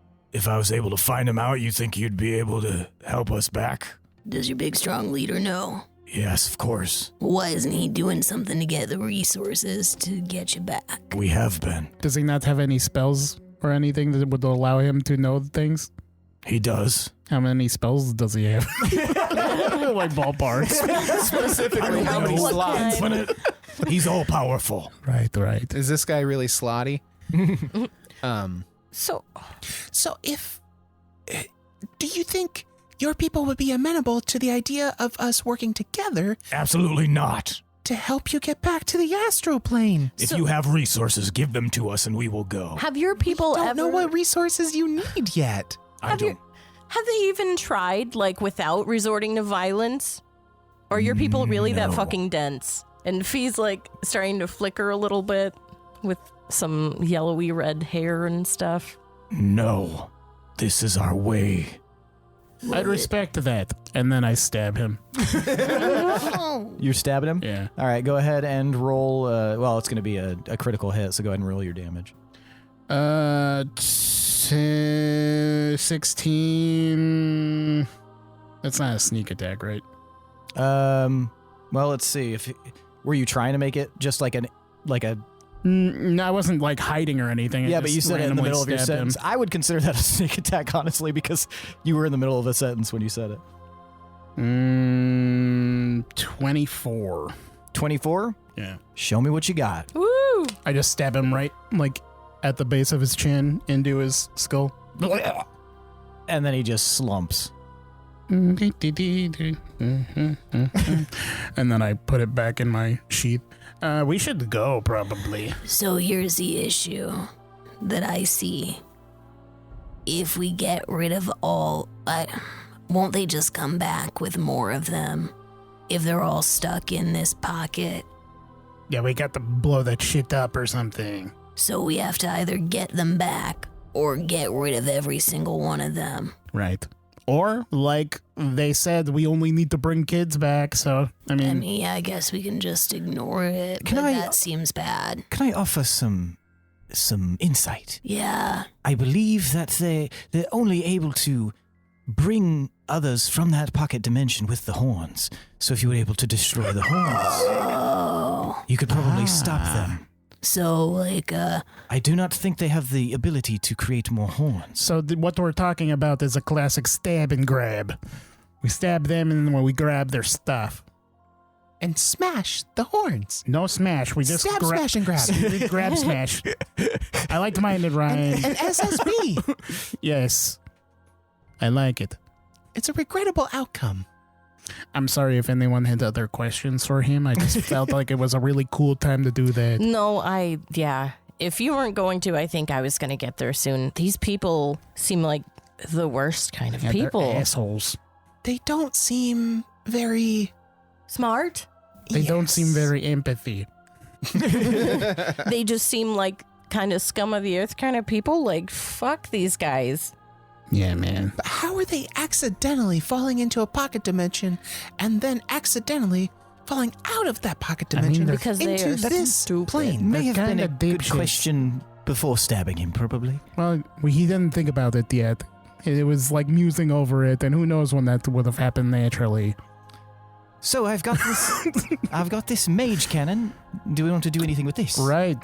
I was able to find them out, you think you'd be able to help us back? Does your big strong leader know? Yes, of course. Why isn't he doing something to get the resources to get you back? We have been. Does he not have any spells or anything that would allow him to know things? He does. How many spells does he have? Like ballpark. Specifically, how many What slots? kind? Infinite. He's all powerful. Right. Is this guy really slotty? So, So if do you think your people would be amenable to the idea of us working together Absolutely not. to help you get back to the astral plane? If So- you have resources, give them to us and we will go. have your people Don't ever know what resources you need yet. I have, don't. have they even tried like without resorting to violence? Or are your people really that No. fucking dense? And Fee's like starting to flicker a little bit with some yellowy red hair and stuff. No. This is our way. I'd respect that. And then I stab him. You're stabbing him? Yeah. All right, go ahead and roll. Well, it's going to be a critical hit, so go ahead and roll your damage. 16. That's not a sneak attack, right? Well, let's see. If were you trying to make it just like a No, I wasn't like hiding or anything. I yeah, but you just said it in the randomly middle of your stabbed him. sentence. I would consider that a sneak attack, honestly, because you were in the middle of a sentence when you said it. 24. 24. Yeah. Show me what you got. Woo! I just stab him right, like, at the base of his chin into his skull. And then he just slumps. And then I put it back in my sheath. We should go, probably. So here's the issue that I see. If we get rid of all, won't they just come back with more of them? if they're all stuck in this pocket. Yeah, we got to blow that shit up or something. So we have to either get them back or get rid of every single one of them. Right. Or, like they said, we only need to bring kids back, so, I mean... yeah, I guess we can just ignore it, that seems bad. Can I offer some insight? Yeah. I believe that they're only able to bring others from that pocket dimension with the horns. So if you were able to destroy the horns, you could probably stop them. So, I do not think they have the ability to create more horns. So what we're talking about is a classic stab and grab. We stab them and then we grab their stuff. And smash the horns. No smash. We just Stab, smash, and grab. We grab, smash. I liked mine, Ryan. And SSB. Yes. I like it. It's a regrettable outcome. I'm sorry if anyone had other questions for him. I just felt like it was a really cool time to do that. No, yeah. If you weren't going to, I think I was going to get there soon. These people seem like the worst kind of people. They're assholes. They don't seem very... smart? They don't seem very empathy. They just seem like kind of scum of the earth kind of people. Like, fuck these guys. Yeah, man. But how are they accidentally falling into a pocket dimension and then accidentally falling out of that pocket dimension because they into are this stupid. plane? May have been a good dipshits. question before stabbing him, probably. Well, he didn't think about it yet. It was like musing over it, and who knows when that would have happened naturally. So I've got this mage cannon. Do we want to do anything with this? Right.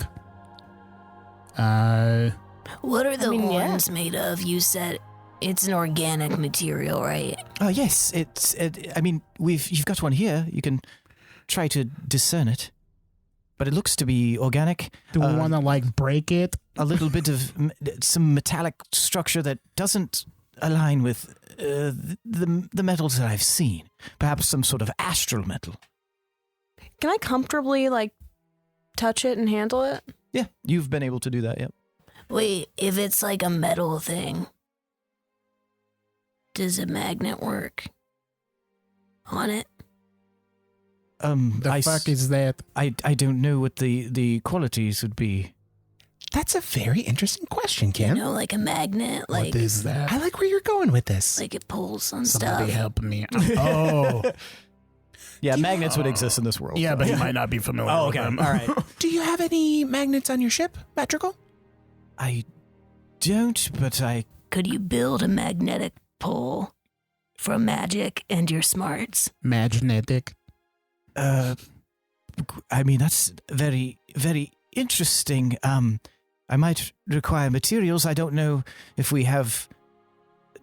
What are the horns made of? You said it's an organic material, right? Yes, you've got one here. You can try to discern it. But it looks to be organic. Do we want to, break it? A little bit of some metallic structure that doesn't align with the metals that I've seen. Perhaps some sort of astral metal. Can I comfortably, touch it and handle it? Yeah, you've been able to do that, yep. Wait, if it's like a metal thing, does a magnet work on it? The fuck is that? I don't know what the qualities would be. That's a very interesting question, Kim. Like a magnet. What is that? I like where you're going with this. Like it pulls on Somebody stuff. help me. Oh. Yeah, magnets would exist in this world. Yeah, so. but he might not be familiar Oh, with okay. them. All right. Do you have any magnets on your ship, Madrigal? I don't, but I... Could you build a magnetic pole from magic and your smarts? Magnetic. That's very, very interesting. I might require materials. I don't know if we have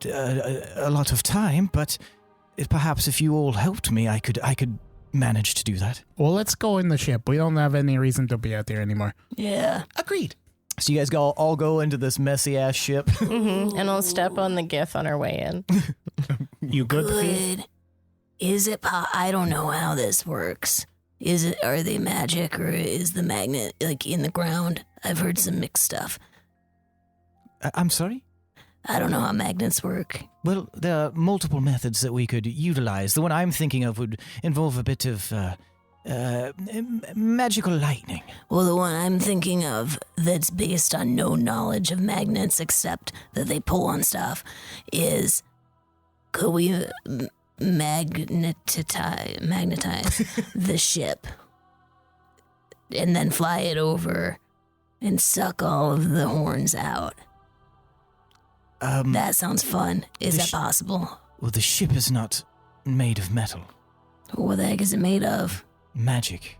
a lot of time, but perhaps if you all helped me, I could manage to do that. Well, let's go in the ship. We don't have any reason to be out there anymore. Yeah. Agreed. So you guys all go into this messy ass ship. Mm-hmm. And I'll step on the gith on our way in. You good? Good. Is it? I don't know how this works. Are they magic or is the magnet in the ground? I've heard some mixed stuff. I'm sorry? I don't know how magnets work. Well, there are multiple methods that we could utilize. The one I'm thinking of would involve a bit of magical lightning. Well, the one I'm thinking of that's based on no knowledge of magnets except that they pull on stuff is, could we magnetize the ship and then fly it over and suck all of the horns out? That sounds fun. Is that possible? Well, the ship is not made of metal. What the heck is it made of? Magic.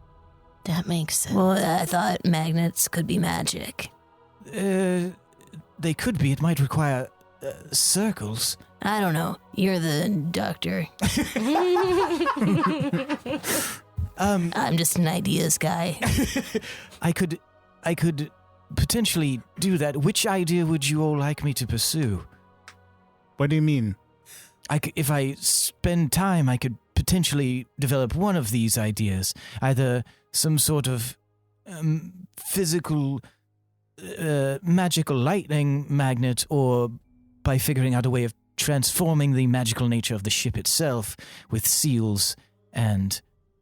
That makes sense. Well, I thought magnets could be magic. They could be. It might require circles. I don't know. You're the doctor. I'm just an ideas guy. I could potentially do that. Which idea would you all like me to pursue? What do you mean? If I spend time, I could potentially develop one of these ideas. Either some sort of physical, magical lightning magnet, or by figuring out a way of transforming the magical nature of the ship itself with seals and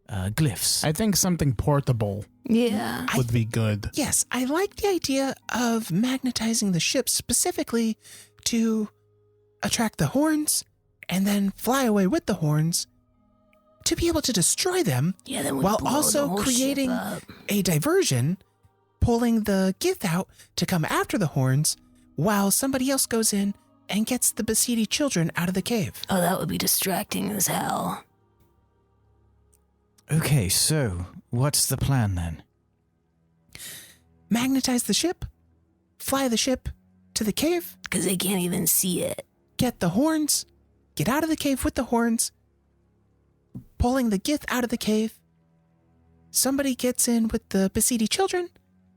glyphs. I think something portable Yeah. would be good. Yes, I like the idea of magnetizing the ship specifically to attract the horns and then fly away with the horns to be able to destroy them Yeah, then we while blow the also whole ship creating up. a diversion, pulling the Gith out to come after the horns while somebody else goes in and gets the Basidi children out of the cave. Oh, that would be distracting as hell. Okay, so what's the plan then? Magnetize the ship, fly the ship to the cave, Because they can't even see it. get the horns, get out of the cave with the horns, pulling the Gith out of the cave. Somebody gets in with the Basidi children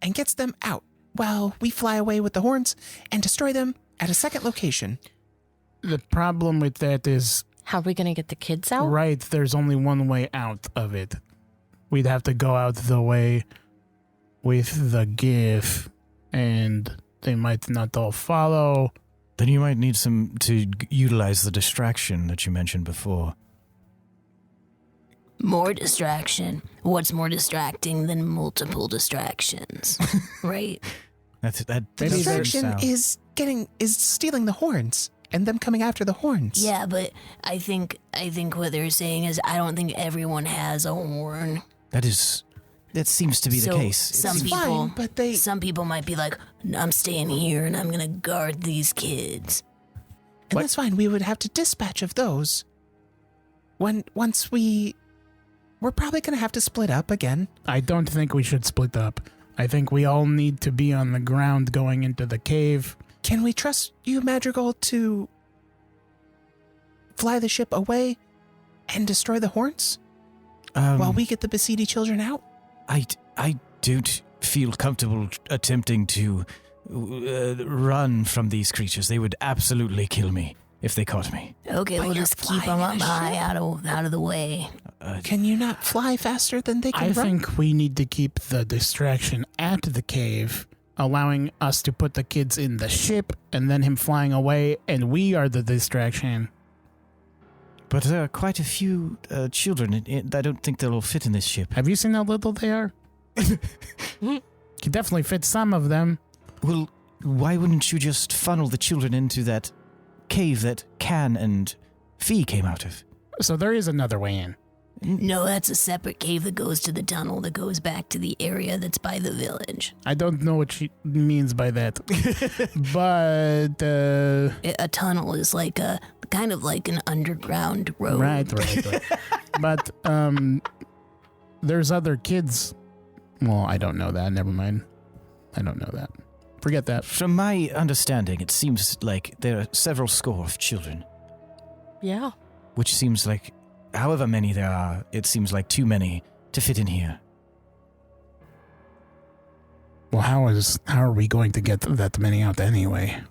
and gets them out while we fly away with the horns and destroy them at a second location. The problem with that is, How are we going to get the kids out? right, there's only one way out of it. We'd have to go out the way with the GIF, and they might not all follow. Then you might need to utilize the distraction that you mentioned before. More distraction. What's more distracting than multiple distractions? Right? That The Maybe distraction sound. is stealing the horns and them coming after the horns. Yeah, but I think what they're saying is I don't think everyone has a horn. That seems to be the So, case. It some seems- people- Fine, but they Some people might be like, I'm staying here and I'm gonna guard these kids. and What? that's fine. We would have to dispatch of those. Once we're probably going to have to split up again. I don't think we should split up. I think we all need to be on the ground going into the cave. Can we trust you, Madrigal, to fly the ship away and destroy the horns while we get the Basidi children out? I don't feel comfortable attempting to run from these creatures. They would absolutely kill me if they caught me. Okay, But we'll you're just keep them flying up a high, ship. out of the way. Can you not fly faster than they can I run? think we need to keep the distraction at the cave, allowing us to put the kids in the ship and then him flying away, and we are the distraction. But there are quite a few children. I don't think they'll all fit in this ship. Have you seen how little they are? Could definitely fit some of them. Well, why wouldn't you just funnel the children into that cave that Can and Fee came out of? So there is another way in. No, that's a separate cave that goes to the tunnel that goes back to the area that's by the village. I don't know what she means by that. But, A tunnel is like a kind of like an underground road. right. But, there's other kids. Well, I don't know that. Never mind. I don't know that. Forget that. From my understanding, it seems like there are several score of children, Yeah. which seems like, however many there are, it seems like too many to fit in here. Well, how are we going to get that many out anyway?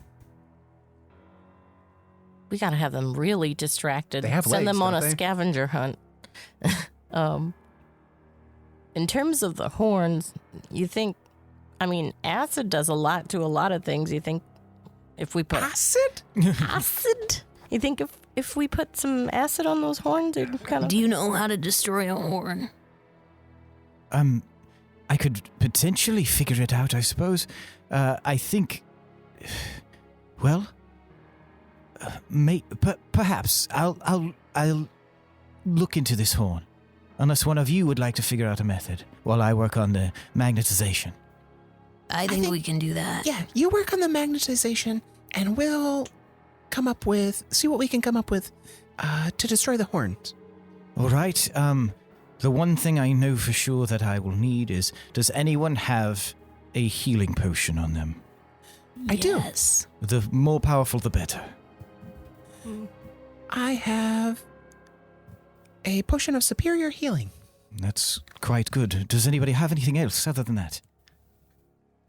We got to have them really distracted. They have Send legs, them on a don't they? scavenger hunt. In terms of the horns, you think, I mean, acid does a lot to a lot of things. You think if we put Acid? acid? You think if we put some acid on those horns, it'd kind of... Do you know how to destroy a horn? I could potentially figure it out, I suppose. I think, well, perhaps I'll look into this horn, unless one of you would like to figure out a method while I work on the magnetization. I think think- we can do that. Yeah, you work on the magnetization and we'll see what we can come up with to destroy the horns. All right. The one thing I know for sure that I will need is, does anyone have a healing potion on them? I do. Yes. The more powerful, the better. I have a potion of superior healing. That's quite good. Does anybody have anything else other than that?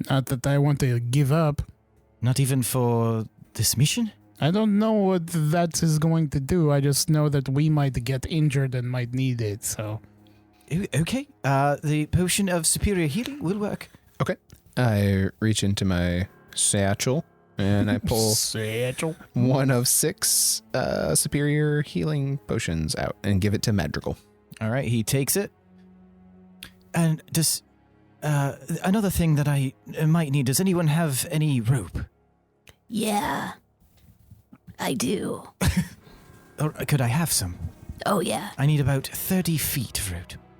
Not that I want to give up. Not even for this mission? I don't know what that is going to do. I just know that we might get injured and might need it, so... Okay. The potion of superior healing will work. I reach into my satchel and I pull Satchel. one of 6 superior healing potions out and give it to Madrigal. All right, he takes it. And does another thing that I might need, does anyone have any rope? Yeah, I do. Or could I have some? Oh, yeah. I need about 30 feet of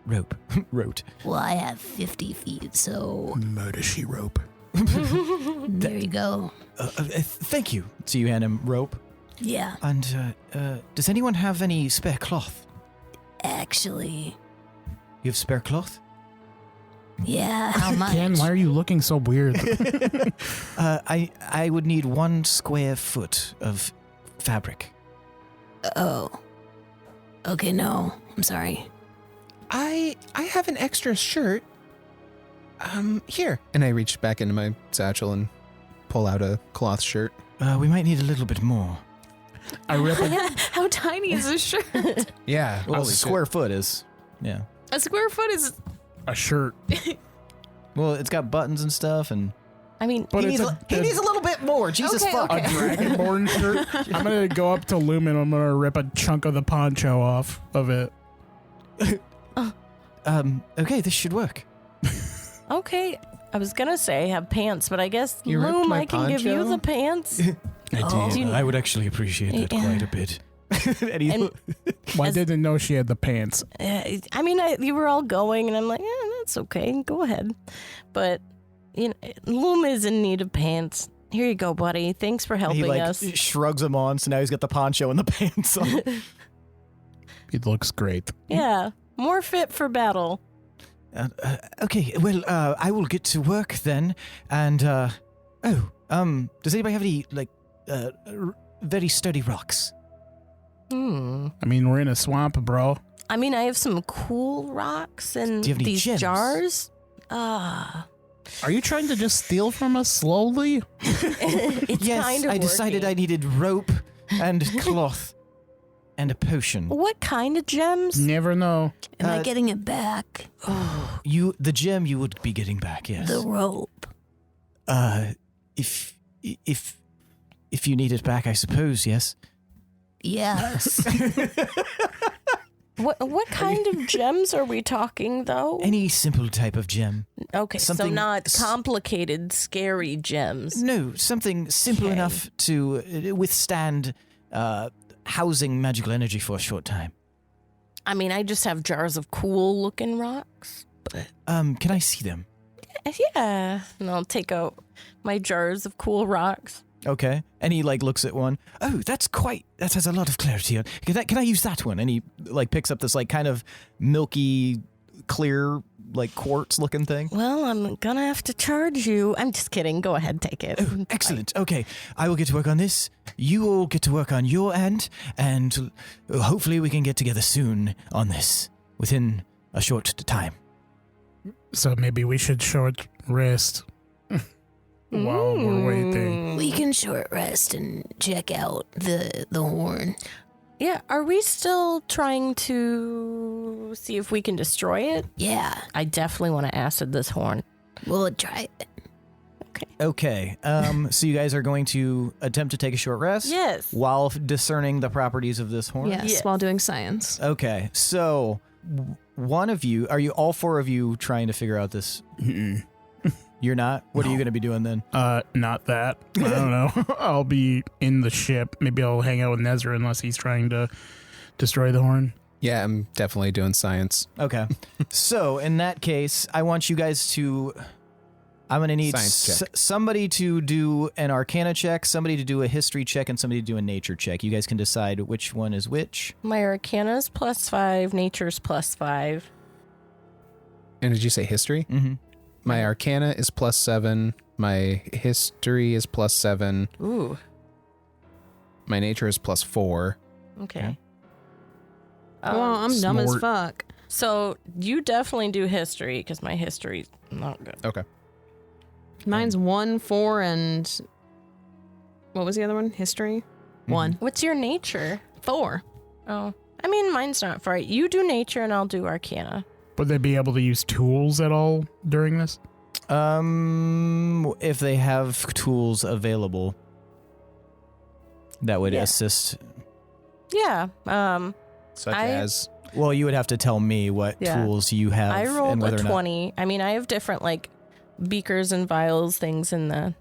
rope. Rope. Well, I have 50 feet, so Murder she rope. there you go. Thank you. So you hand him rope. Yeah, And does anyone have any spare cloth? actually, You have spare cloth? yeah, how much? Ken, why are you looking so weird? I would need 1 square foot of fabric. Oh. Okay, no, I'm sorry. I have an extra shirt. Here. And I reach back into my satchel and pull out a cloth shirt. We might need a little bit more. I rip it. How tiny is this shirt? Yeah. Well, a holy square foot is, yeah. A square foot is. A shirt. Well, it's got buttons and stuff, and I mean, But he it's needs a little bit more. Jesus Okay, fuck. A Dragonborn shirt. I'm going to go up to Lumen. I'm going to rip a chunk of the poncho off of it. Okay, this should work. okay. I was gonna say have pants, but I guess You ripped Loom, my I can give you poncho? the pants. I do you- I would actually appreciate that Yeah. quite a bit. And he- And- Well, I As- didn't know she had the pants. I mean, you were all going, and I'm like, yeah, that's okay. Go ahead. But you know, Loom is in need of pants. Here you go, buddy. Thanks for helping he like us. shrugs them on, so now he's got the poncho and the pants on. It looks great. Yeah, more fit for battle. Okay, well, I will get to work then, and does anybody have any very sturdy rocks? I mean, we're in a swamp, bro. I mean, I have some cool rocks and Do you have any these gems? jars. Are you trying to just steal from us slowly? It's Yes, kind of I decided I working. needed rope and cloth and a potion. What kind of gems? Never know. Am I getting it back? The gem you would be getting back, yes. The rope. If you need it back, I suppose, yes. Yes. What kind of gems are we talking, though? Any simple type of gem. Okay, so something not complicated, scary gems. No, something simple Okay. enough to withstand housing magical energy for a short time. I mean, I just have jars of cool-looking rocks. But Can I see them? yeah, and I'll take out my jars of cool rocks. Okay. And he looks at one. Oh, that has a lot of clarity on. Can I use that one? And he picks up this kind of milky, clear, quartz looking thing. Well, I'm gonna have to charge you. I'm just kidding. Go ahead, take it. Oh, excellent. Okay, I will get to work on this. You all get to work on your end, and hopefully we can get together soon on this within a short time. So maybe we should short rest while we're waiting. We can short rest and check out the horn. Yeah, are we still trying to see if we can destroy it? Yeah, I definitely want to acid this horn. we'll try it. Okay, so you guys are going to attempt to take a short rest? Yes. While discerning the properties of this horn? Yes, Yes. while doing science. Okay, so one of you, are you all 4 of you trying to figure out this? Mm-mm. You're not? What are you going to be doing then? Not that. I don't know. I'll be in the ship. Maybe I'll hang out with Nezrah unless he's trying to destroy the horn. Yeah, I'm definitely doing science. Okay. So in that case, I want you guys to. I'm going to need Science check. somebody to do an Arcana check, somebody to do a History check, and somebody to do a Nature check. You guys can decide which one is which. My Arcana's +5, Nature's +5. And did you say history? Mm-hmm. My Arcana is +7. My history is +7. Ooh. My nature is +4. Okay. Well, I'm dumb as Smart. fuck. So you definitely do history because my history's not good. Okay. Mine's 1, 4, and what was the other one? History? 1. What's your nature? 4. Oh, I mean, mine's not far. You do nature and I'll do Arcana. Would they be able to use tools at all during this? If they have tools available that would Yeah. assist. Yeah. Such I- as Well, you would have to tell me what tools you have. I rolled and whether a or not- 20. I mean, I have different like beakers and vials, things in the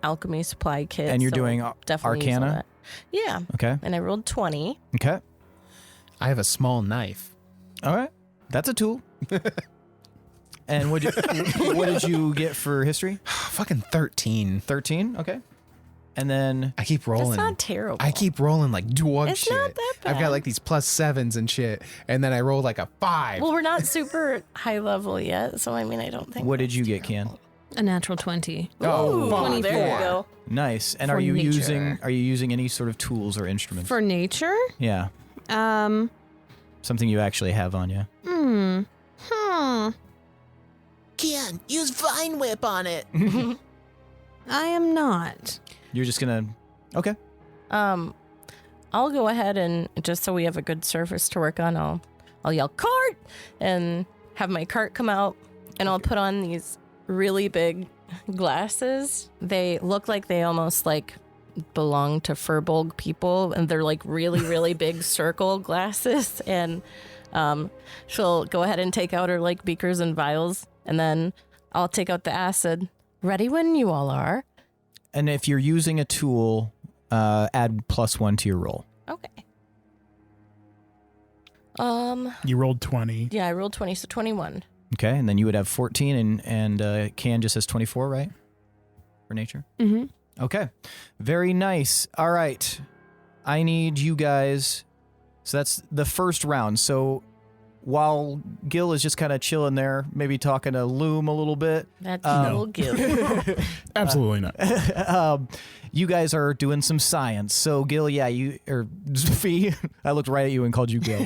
alchemy supply kit. And you're so doing definitely use all Arcana? that. Yeah. Okay. And I rolled 20. Okay. I have a small knife. All right. That's a tool. And what did you get for history? Fucking 13. 13. Okay. And then I keep rolling. That's not terrible. I keep rolling like dog It's shit. not that I've got bad. like these +7s and shit, and then I roll like a 5. Well, we're not super high level yet, so I mean, I don't think. what did you get, Can? A natural 20. Oh, Ooh, fuck. there you go. Nice. And For are you nature. using any sort of tools or instruments? For nature? Yeah. Something you actually have on you. Can use Vine Whip on it. I am not. You're just gonna. Okay. I'll go ahead and just so we have a good surface to work on, I'll yell cart and have my cart come out, and I'll put on these really big glasses. They look like they almost like belong to Furbolg people, and they're like really, really big circle glasses. And she'll go ahead and take out her like beakers and vials, and then I'll take out the acid. Ready when you all are. And if you're using a tool, add +1 to your roll. Okay. You rolled 20. Yeah, I rolled 20, so 21. Okay, and then you would have 14, and Can just has 24, right? For nature? Mm-hmm. Okay, very nice. All right, I need you guys. So that's the first round. So while Gil is just kind of chilling there, maybe talking to Loom a little bit. That's No. no Gil. Absolutely not. You guys are doing some science. So Gil, yeah, Fee, I looked right at you and called you Gil.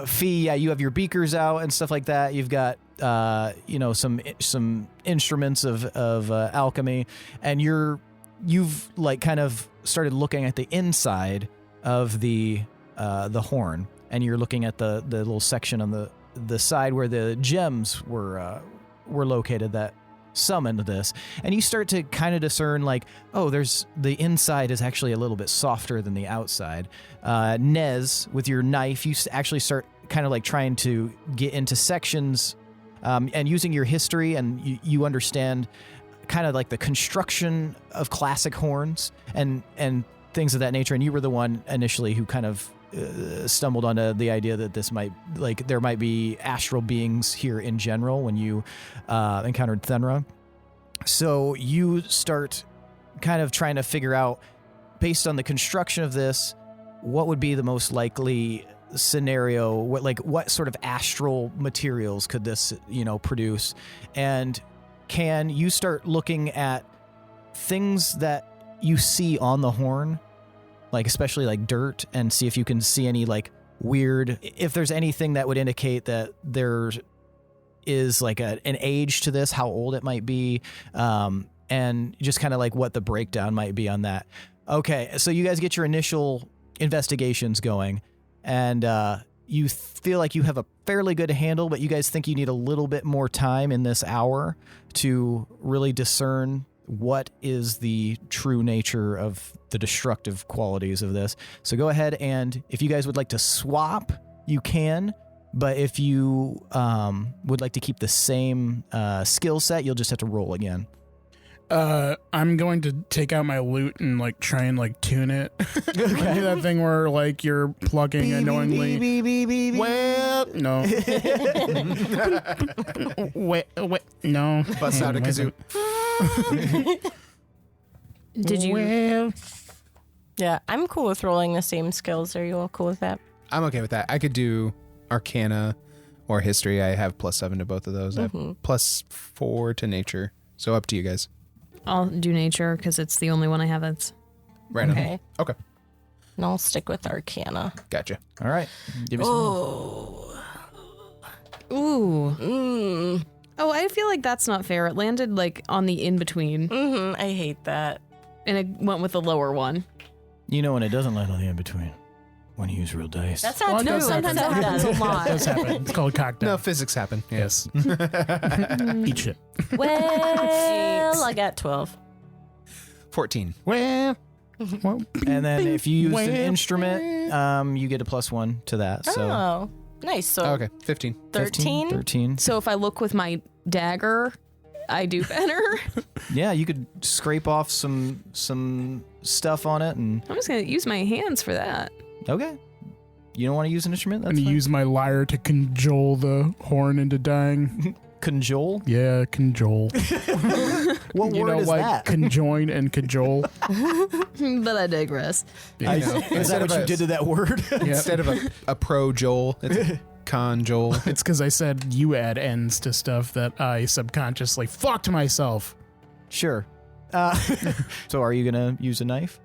Fee, yeah, you have your beakers out and stuff like that. You've got, some instruments of alchemy, and you've like kind of started looking at the inside of the horn, and you're looking at the little section on the side where the gems were located that summoned this, and you start to kind of discern like, oh, there's the inside is actually a little bit softer than the outside. Nez, with your knife, you actually start kind of like trying to get into sections, and using your history, and you understand kind of like the construction of classic horns and things of that nature. And you were the one initially who kind of stumbled onto the idea that there might be astral beings here in general when you encountered Thenra. So you start kind of trying to figure out, based on the construction of this, what would be the most likely scenario, what sort of astral materials could this produce. And Can you start looking at things that you see on the horn, like especially like dirt, and see if you can see any like weird, if there's anything that would indicate that there is like an age to this, how old it might be, and just kind of like what the breakdown might be on that. Okay, so you guys get your initial investigations going, and you feel like you have a fairly good handle, but you guys think you need a little bit more time in this hour to really discern what is the true nature of the destructive qualities of this. So go ahead, and if you guys would like to swap, you can, but if you would like to keep the same skill set, you'll just have to roll again. I'm going to take out my lute and like try and like tune it. Do that thing where like you're plugging unknowingly. Well, no. wait, no. Bust out a kazoo. Did you? Well, Yeah, I'm cool with rolling the same skills. Are you all cool with that? I'm okay with that. I could do Arcana or History. I have +7 to both of those. I have +4 to Nature. So up to you guys. I'll do nature because it's the only one I have that's. Right Okay. on. Okay. And I'll stick with Arcana. Gotcha. All right. Give me some. Ooh. Oh, I feel like that's not fair. It landed like on the in between, I hate that. and it went with the lower one. You know when it doesn't land on the in-between? When you use real dice. That's not Well, it true. does Sometimes that happens a lot. it does happen. It's called cocktail. No, physics happen. Yes. Eat shit. Well, I got 12. 14. Well, And then if you use an Well, instrument, you get a +1 to that. So Oh. Nice. So Oh, okay, 15. 13? 13. So if I look with my dagger, I do better. Yeah, you could scrape off some stuff on it, and I'm just gonna use my hands for that. okay. You don't want to use an instrument? I'm That's gonna fine. use my lyre to cajole the horn into dying. Conjole? Yeah, cajole. What You word know, is like that? conjoin and cajole. But I digress. Yeah. You know, Is that instead what of you did to that word? Instead of a pro Joel, it's a con Joel. It's because I said you add ends to stuff that I subconsciously fucked myself. Sure. So are you going to use a knife?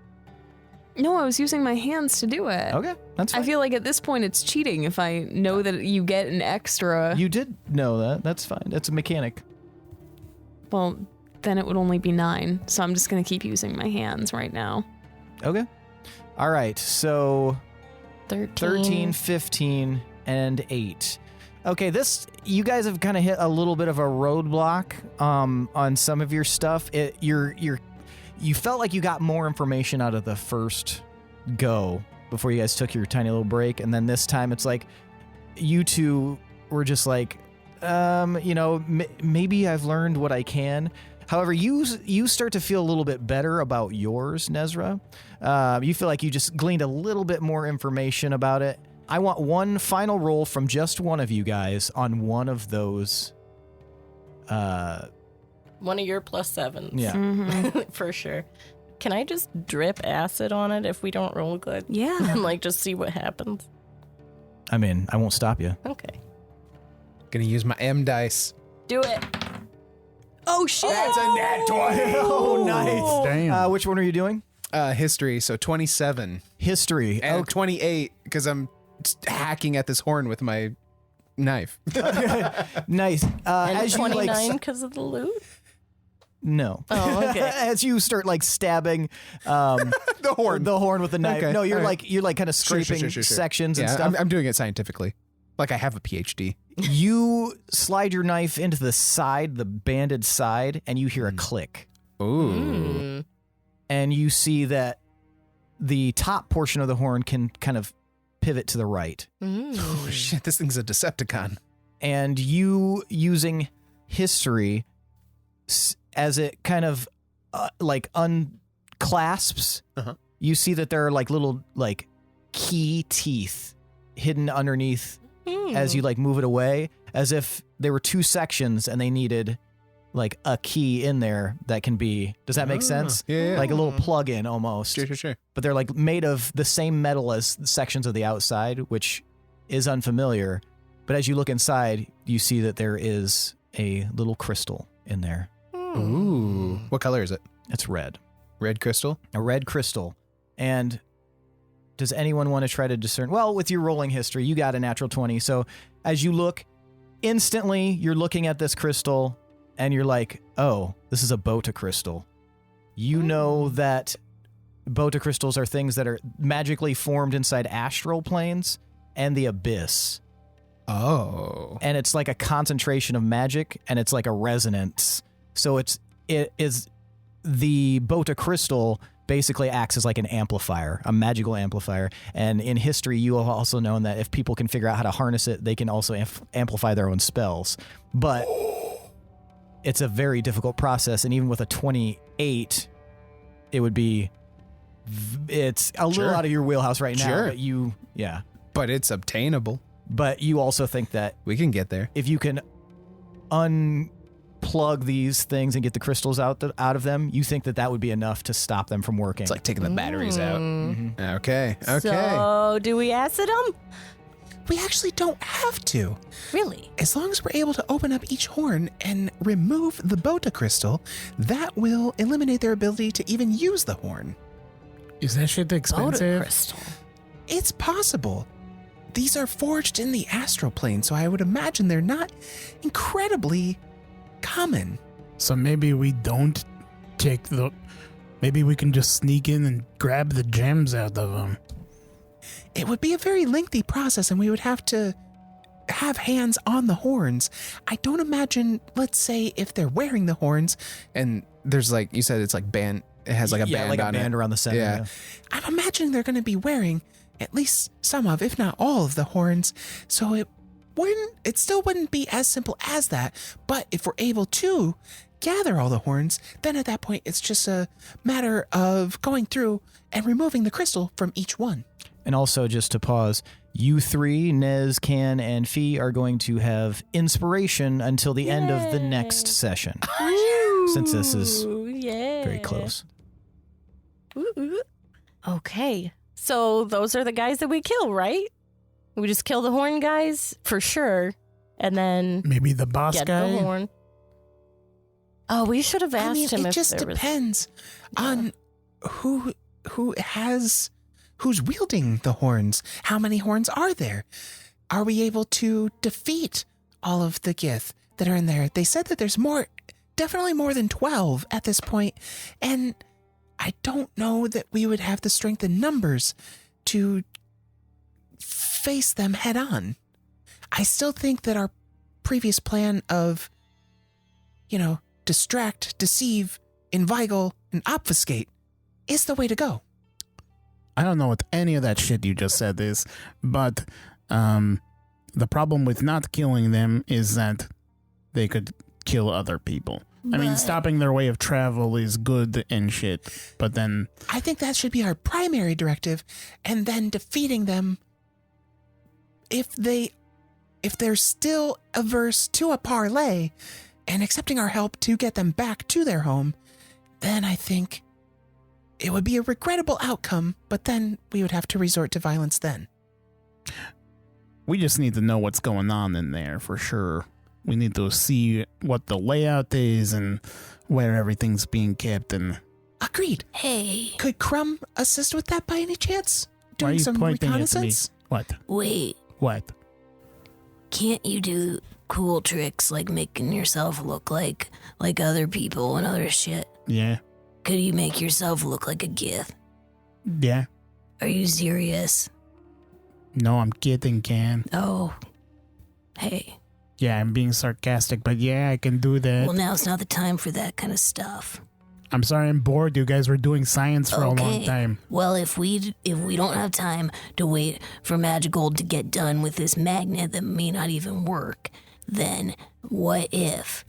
No, I was using my hands to do it. Okay, that's fine. I feel like at this point it's cheating if I know that you get an extra. You did know that. That's fine. That's a mechanic. Well, then it would only be 9. So I'm just gonna keep using my hands right now. Okay. All right, so 13, 13. 15, and 8. Okay, you guys have kind of hit a little bit of a roadblock on some of your stuff. You felt like you got more information out of the first go before you guys took your tiny little break, and then this time it's like you two were just like, maybe I've learned what I can. However, you start to feel a little bit better about yours, Nezrah. You feel like you just gleaned a little bit more information about it. I want one final roll from just one of you guys on one of those. One of your +7s. Yeah. Mm-hmm. For sure. Can I just drip acid on it if we don't roll good? Yeah. And like just see what happens? I mean, I won't stop you. Okay. Gonna use my M dice. Do it. Oh shit! That's a nat 20. Oh, nice. Damn. Which one are you doing? History, so 27. History. And 28, because I'm hacking at this horn with my knife. Nice. And As you 29 because of the loot? no. Oh, okay. As you start stabbing The horn. the horn with the knife. Okay, No, you're all right. you're kind of Sure, scraping sure. sections and Yeah, stuff. I'm doing it scientifically. Like I have a PhD. You slide your knife into the banded side, and you hear a click. Ooh. And you see that the top portion of the horn can kind of pivot to the right. Oh, shit, this thing's a Decepticon. And you, using history, as it kind of unclasps, you see that there are little key teeth hidden underneath as you move it away, as if there were two sections and they needed a key in there that can be, does that make sense? Yeah. Like a little plug-in almost. Sure. But they're made of the same metal as the sections of the outside, which is unfamiliar. But as you look inside, you see that there is a little crystal in there. Ooh. What color is it? It's red. Red crystal? A red crystal. And does anyone want to try to discern? Well, with your rolling history, you got a natural 20. So as you look, instantly you're looking at this crystal and you're like, oh, this is a Bota crystal. You know that Bota crystals are things that are magically formed inside astral planes and the abyss. Oh. And it's like a concentration of magic, and it's like a resonance. So it is the Bota crystal basically acts as like an amplifier, a magical amplifier. And in history, you have also known that if people can figure out how to harness it, they can also amplify their own spells. But it's a very difficult process, and even with a 28, it would be. It's a little out of your wheelhouse right now. Sure. But But it's obtainable. But you also think that We can get there. if you can unplug these things and get the crystals out of them, you think that would be enough to stop them from working. It's like taking the batteries out. Okay. So, do we acid them? We actually don't have to. Really? As long as we're able to open up each horn and remove the Bota crystal, that will eliminate their ability to even use the horn. Is that shit expensive? Crystal. It's possible. These are forged in the Astral Plane, so I would imagine they're not incredibly common. So maybe we don't take the. Maybe we can just sneak in and grab the gems out of them. It would be a very lengthy process, and we would have to have hands on the horns. I don't imagine, let's say, if they're wearing the horns, And there's you said it's band. It has a band like on a band it. around the center. Yeah. I'm imagining they're going to be wearing at least some of, if not all of the horns. So it still wouldn't be as simple as that. But if we're able to gather all the horns, then at that point it's just a matter of going through and removing the crystal from each one. And also, just to pause, you three, Nez, Can, and Fee, are going to have inspiration until the end of the next session. Since this is very close. Okay. So those are the guys that we kill, right? We just kill the horn guys for sure. And then Maybe the boss get guy. the horn. Oh, we should have asked him it if just there was... depends on who's wielding the horns. How many horns are there? Are we able to defeat all of the Gith that are in there? They said that there's definitely more than 12 at this point, and I don't know that we would have the strength in numbers to face them head on. I still think that our previous plan of, distract, deceive, inveigle, and obfuscate is the way to go. I don't know what any of that shit you just said is, but the problem with not killing them is that they could kill other people. I mean, stopping their way of travel is good and shit, but then... I think that should be our primary directive, and then defeating them if they're still averse to a parlay and accepting our help to get them back to their home, then I think it would be a regrettable outcome, but then we would have to resort to violence then. We just need to know what's going on in there for sure. We need to see what the layout is and where everything's being kept. And Agreed. Hey, Could Crumb assist with that by any chance? why are Doing you some pointing at me? reconnaissance? What? wait. What? Can't you do cool tricks like making yourself look like other people and other shit? Yeah. Could you make yourself look like a Gith? Yeah. Are you serious? No, I'm kidding, Can. Oh. Hey. Yeah, I'm being sarcastic, but yeah, I can do that. Well, now's not the time for that kind of stuff. I'm sorry I'm bored. You guys were doing science for a long time. Well, if we don't have time to wait for Magigold to get done with this magnet that may not even work, then what if?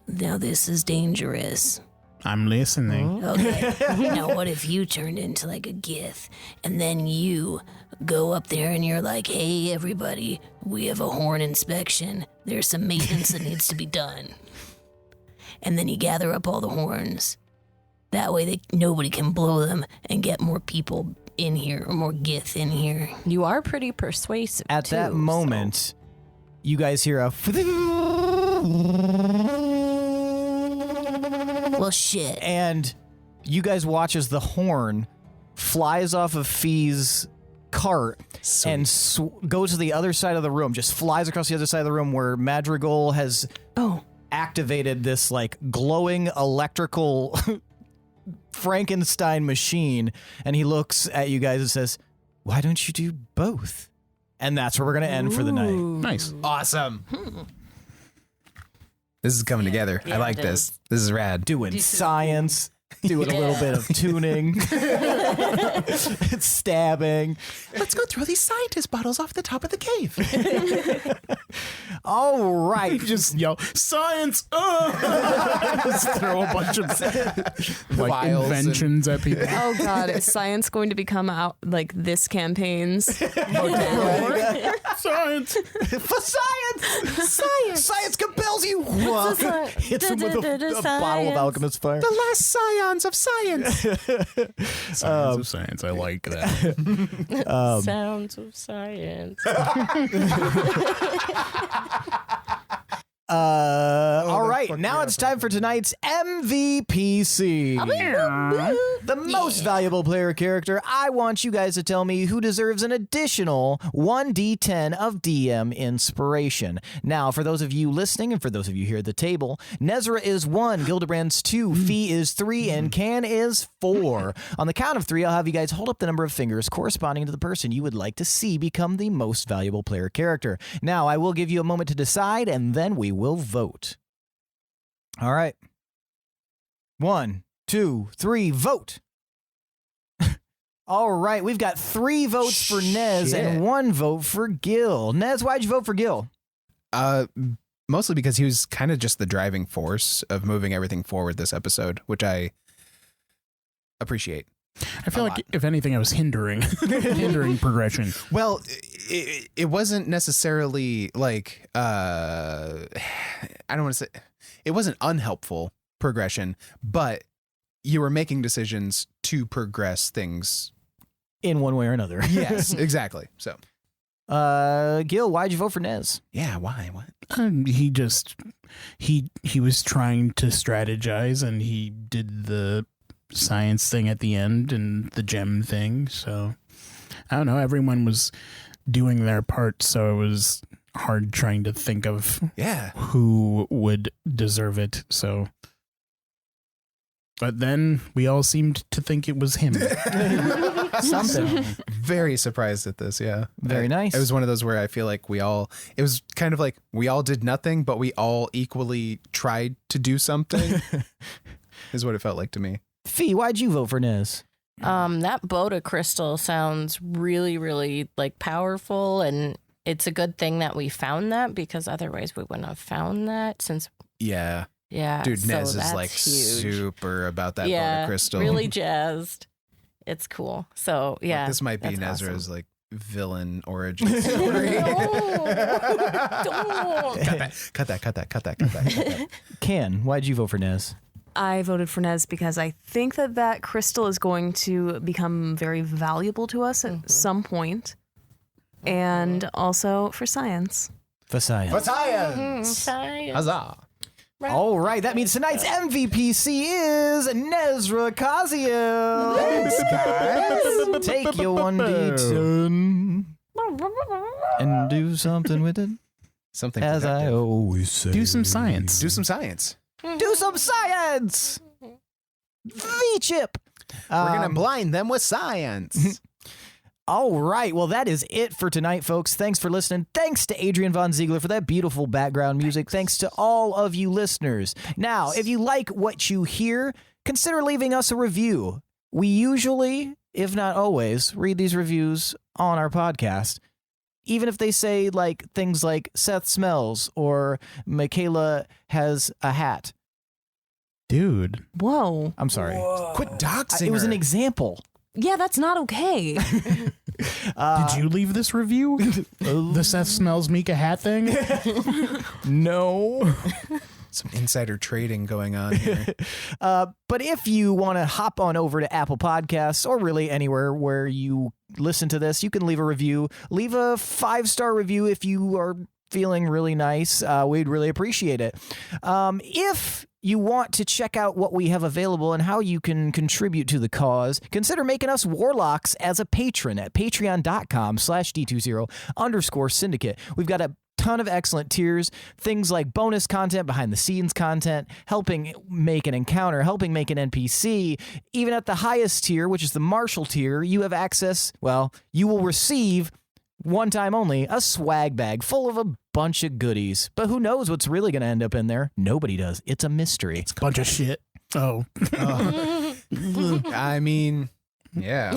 Now this is dangerous. I'm listening. Okay. Now what if you turned into like a Gith and then you go up there and you're like, hey everybody, we have a horn inspection. There's some maintenance that needs to be done. And then you gather up all the horns. That way nobody can blow them and get more people in here or more Gith in here. You are pretty persuasive, At too, that moment, you guys hear a... Well, shit. And you guys watch as the horn flies off of Fee's cart and goes to the other side of the room, just flies across the other side of the room where Madrigal has activated this like glowing electrical Frankenstein machine, and he looks at you guys and says, why don't you do both? And that's where we're going to end for the night. Nice. Awesome. This is coming together. I like this. This is rad. Doing science, doing a little bit of tuning, stabbing. Let's go throw these scientist bottles off the top of the cave. All right. Just yell, science! Just throw a bunch of like Vials inventions at people. Oh God, is science going to become out like this campaign's? Science! For science! Science compels you! Hits him with a bottle of alchemist fire. The last scions of science. Science of science. I like that. Sounds of science. All right, now it's time for tonight's MVPC. The most valuable player character. I want you guys to tell me who deserves an additional 1d10 of DM inspiration. Now, for those of you listening and for those of you here at the table, Nezrah is 1, Gildebrand's 2, Fee is 3, and Can is 4. On the count of 3, I'll have you guys hold up the number of fingers corresponding to the person you would like to see become the most valuable player character. Now, I will give you a moment to decide, and then we will vote. All right. 1, 2, 3, vote. All right, we've got 3 votes for Nez and 1 vote for Gil. Nez, why'd you vote for Gil? Mostly because he was kind of just the driving force of moving everything forward this episode, which I appreciate. I feel like, if anything, I was hindering progression. Well, it wasn't necessarily like, I don't want to say, it wasn't unhelpful progression, but you were making decisions to progress things. In one way or another. Yes, exactly. So, Gil, why'd you vote for Nez? yeah, why? What? He was trying to strategize, and he did the science thing at the end and the gem thing. So I don't know. Everyone was doing their part, so it was hard trying to think of who would deserve it. So, but then we all seemed to think it was him. Something. Very surprised at this. Yeah. Very nice. It was one of those where I feel like it was kind of like we all did nothing, but we all equally tried to do something is what it felt like to me. Fee, why'd you vote for Nez? That Boda crystal sounds really, really like powerful, and it's a good thing that we found that, because otherwise we wouldn't have found that since. Yeah. Yeah. Dude, so Nez is that's like huge. super about that Boda crystal. Really jazzed. It's cool. So yeah. This might be that's Nezrah's awesome. like villain origin story. Don't. Cut that. Ken, why'd you vote for Nez? I voted for Nez because I think that crystal is going to become very valuable to us at some point. And also for science. For science. Science. Huzzah. Right. All right, that means tonight's MVPC is Nezrah Kaziel. Thanks, guys. Take your 1d10 and do something with it. Something As I productive. always say. Do some science. Do some science. Do some science. V-chip. We're going to blind them with science. All right. Well, that is it for tonight, folks. Thanks for listening. Thanks to Adrian Von Ziegler for that beautiful background music. Thanks to all of you listeners. Now, if you like what you hear, consider leaving us a review. We usually, if not always, read these reviews on our podcast. Even if they say like things like Seth smells or Michaela has a hat. Dude. Whoa. I'm sorry. Quit doxing It was an her. example. Yeah, that's not okay. Did you leave this review? The Seth smells Mika hat thing? No. Some insider trading going on here. But if you want to hop on over to Apple Podcasts or really anywhere where you listen to this, you can leave a review. Leave a 5-star review if you are feeling really nice. We'd really appreciate it. If you want to check out what we have available and how you can contribute to the cause, consider making us Warlocks as a patron at patreon.com/D20_syndicate. We've got a ton of excellent tiers, things like bonus content, behind the scenes content, helping make an encounter, helping make an NPC. Even at the highest tier, which is the Marshal tier, you have access, well, you will receive one time only, a swag bag full of a bunch of goodies. But who knows what's really going to end up in there? Nobody does. It's a mystery. It's a bunch of shit. Oh. I mean, yeah.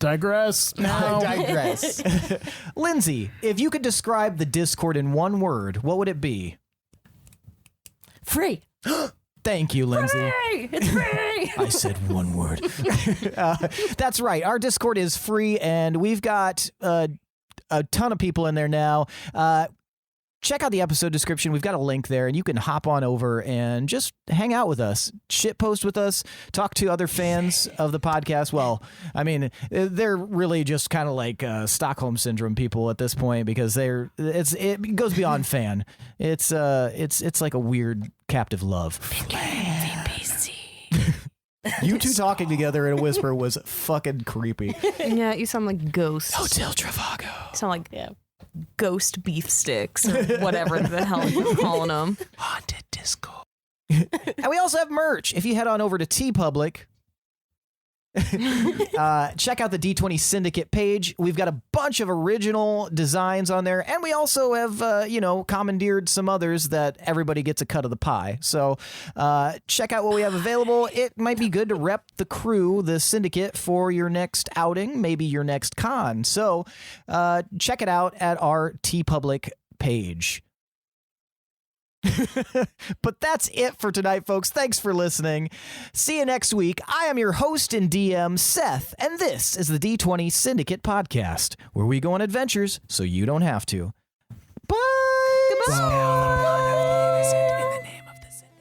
Digress. Now. I digress. Lindsey, if you could describe the Discord in one word, what would it be? Free. Thank you, Lindsey. Free. It's free. I said one word. That's right. Our Discord is free, and we've got a ton of people in there now. Check out the episode description. We've got a link there, and you can hop on over and just hang out with us, shitpost with us, talk to other fans of the podcast. Well, I mean, they're really just kind of like Stockholm Syndrome people at this point, because it goes beyond fan. It's like a weird captive love. You two talking together in a whisper was fucking creepy. Yeah, you sound like ghosts. Hotel Trivago. You sound like ghost beef sticks or whatever the hell you're calling them. Haunted disco. And we also have merch. If you head on over to TeePublic, Check out the D20 Syndicate page. We've got a bunch of original designs on there, and we also have, commandeered some others that everybody gets a cut of the pie. So check out what we have available. It might be good to rep the crew, the Syndicate, for your next outing, maybe your next con. So check it out at our TeePublic page. But that's it for tonight, folks. Thanks for listening. See you next week. I am your host and DM, Seth, and this is the D20 Syndicate podcast, where we go on adventures so you don't have to. Bye. In the name of the Syndicate.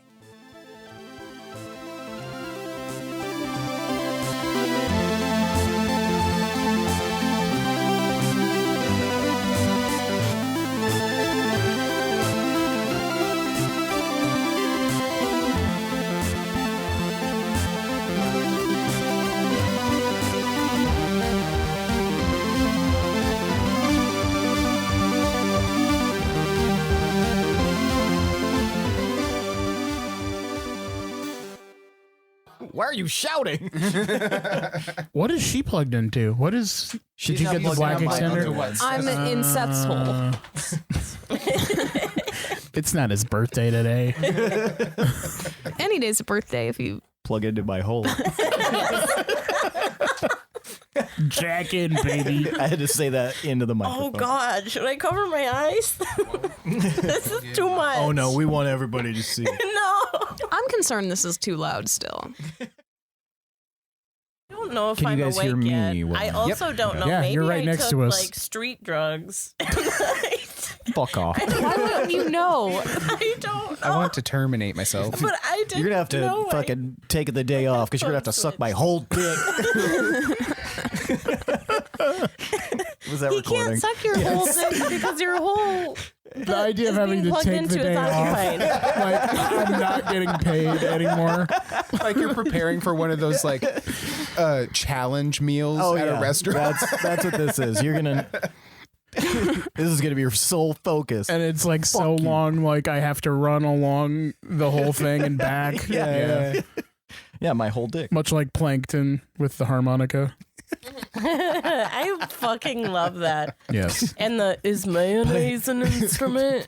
Why are you shouting? What is she plugged into? What is? Did you get the black extender? I'm in Seth's hole. It's not his birthday today. Any day's a birthday if you. Plug into my hole. Jack in, baby. I had to say that into the microphone. Oh God, should I cover my eyes? This is too much. Oh no, we want everybody to see. No. I'm concerned this is too loud still. I don't know if Can you I'm guys awake hear me yet. well? I also don't know. Yeah, Maybe you're right I next took to us. like street drugs. Fuck off. Why wouldn't you know? I don't know. I want to terminate myself. But I didn't. You're gonna have to know fucking take the day off because you're gonna have to suck my whole dick. Was that He recording? can't suck your whole dick because your whole. The idea of having to plugged take into the is day off, occupied. like I'm not getting paid anymore. Like you're preparing for one of those like challenge meals at a restaurant. That's what this is. You're gonna. This is gonna be your sole focus. And it's like so Fuck you. long, like I have to run along the whole thing and back. Yeah. Yeah, my whole dick. Much like Plankton with the harmonica. I fucking love that. Yes. And is mayonnaise an instrument?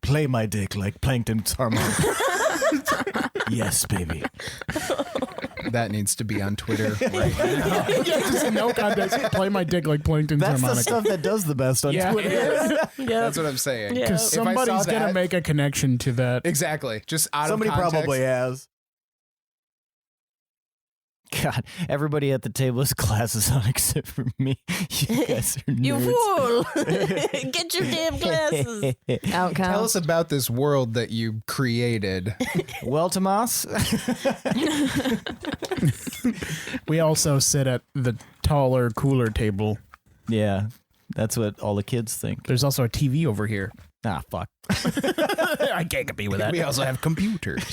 Play my dick like Plankton's harmonica. Yes, baby. That needs to be on Twitter right now. Yeah, just no context. Play my dick like Plankton's That's the harmonica. stuff that does the best on Yeah. Twitter. Yeah. That's what I'm saying. Yeah. Because If I saw somebody's going to that- make a connection to that. Exactly. Just out Somebody of context. probably has. God, everybody at the table has glasses on except for me. You guys are nerds. You fool! Get your damn glasses. Outcast. Tell us about this world that you created. Well, Tomas, We also sit at the taller, cooler table. yeah, that's what all the kids think. There's also a TV over here. Ah, fuck. I can't compete with that. We also have computers.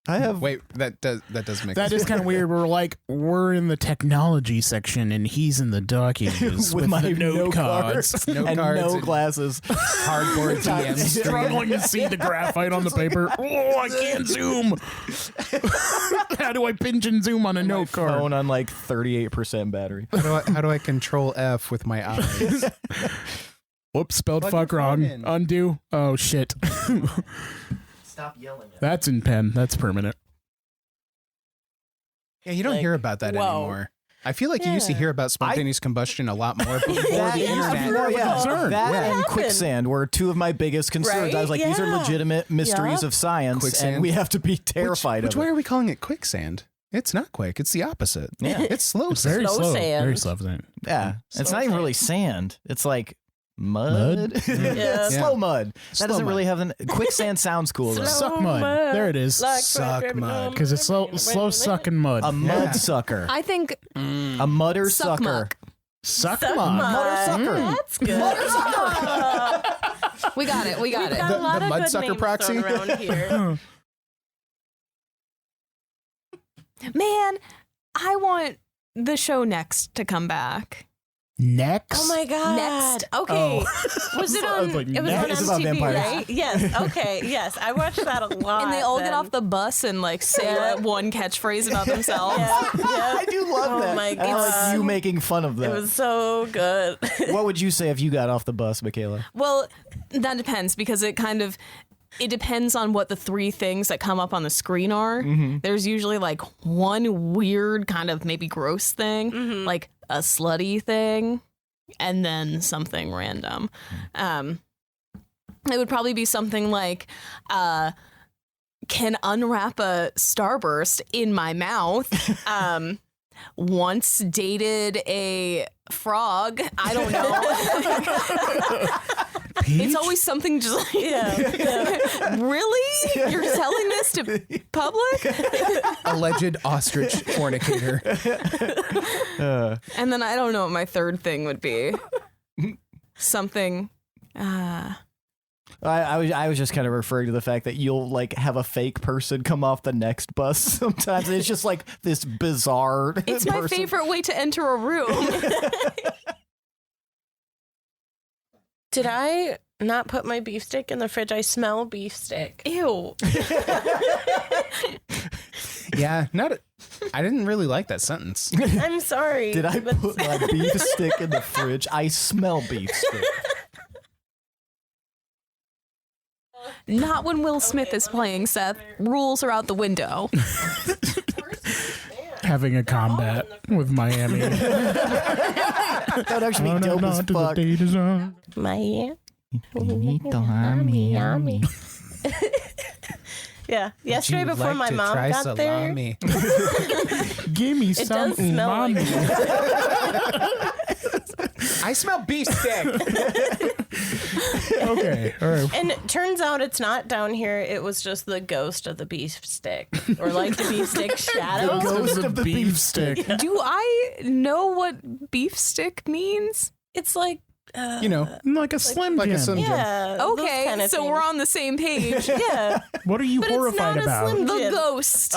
I have. Wait, that does make That sense. is kind of weird. We're in the technology section and he's in the documents with with my the note cards. No and cards no and- glasses. Hardboard DM screen. Struggling to see the graphite on the paper. Oh, I can't zoom. How do I pinch and zoom on a note card? Phone on like 38% battery. How do I control F with my eyes? Whoops, spelled Plug fuck your phone wrong. in. Undo. Oh, shit. Stop yelling at me. That's in pen. That's permanent. Yeah, you don't Like, hear about that whoa. anymore. I feel like you used to Yeah. hear about spontaneous combustion a lot more before That the is internet. more of a concern. That What and happened? quicksand were two of my biggest concerns. I was like, these are Right? Yeah. legitimate mysteries Yeah. of science, Quicksand. and we have to be terrified Which of why it. are we calling it quicksand? It's not quick. It's the opposite. Yeah. It's slow. It's very Slow slow. sand. Very slow sand. Yeah, it's Slow not even sand. really sand. It's like mud. Yeah. Slow mud. That Slow doesn't mud. really have an quicksand. Sounds cool though. Slow Suck mud. There it is. Like Suck mud. Because it's slow sucking mud. A mud Yeah. sucker. I think A mudder Suck sucker. muck. Suck Suck mud. Mudder sucker. That's good. we got it. We got We've it. got a lot The of good Mudsucker names proxy? thrown around here. Man, I want the show next to come back. Next. Oh my god. Next. Okay. Was it I on? was like, It was on It's about MTV, vampires. right? Yes. Okay. Yes, I watched that a lot. And they all get then. off the bus and like say that one catchphrase about themselves. I do love Oh that. my I like God. you making fun of that. It was so good. What would you say if you got off the bus, Michaela? Well, that depends because it depends on what the three things that come up on the screen are. There's usually like one weird kind of maybe gross thing, like a slutty thing, and then something random. It would probably be something like, can unwrap a starburst in my mouth. Once dated a frog. I don't know. It's always something just like, really? You're selling this to public? Alleged ostrich fornicator. And then I don't know what my third thing would be. Something. I was just kind of referring to the fact that you'll like have a fake person come off the next bus sometimes. It's just like this bizarre. It's my person. favorite way to enter a room. Did I not put my beef stick in the fridge? I smell beef stick. Ew. Yeah, I didn't really like that sentence. I'm sorry. Did I but- put my beef stick in the fridge? I smell beef stick. Not when Will Smith is playing, Seth. Rules are out the window. Having a combat with Miami. That would actually be dope as To the fuck. data zone. My yeah. Yesterday Would you before like my to mom try got there. salami? Give me It some does smell like umami. I smell beef stick. Okay, all right. And it turns out it's not down here. It was just the ghost of the beef stick, or like the beef stick shadow. Ghost of the beef stick. Do I know what beef stick means? It's like You know, Like a Slim like a Jim. Slim Jim. yeah. those Okay, kind of so things. we're on the same page. Yeah. What are you But it's horrified not a about? Slim The Jim. ghost.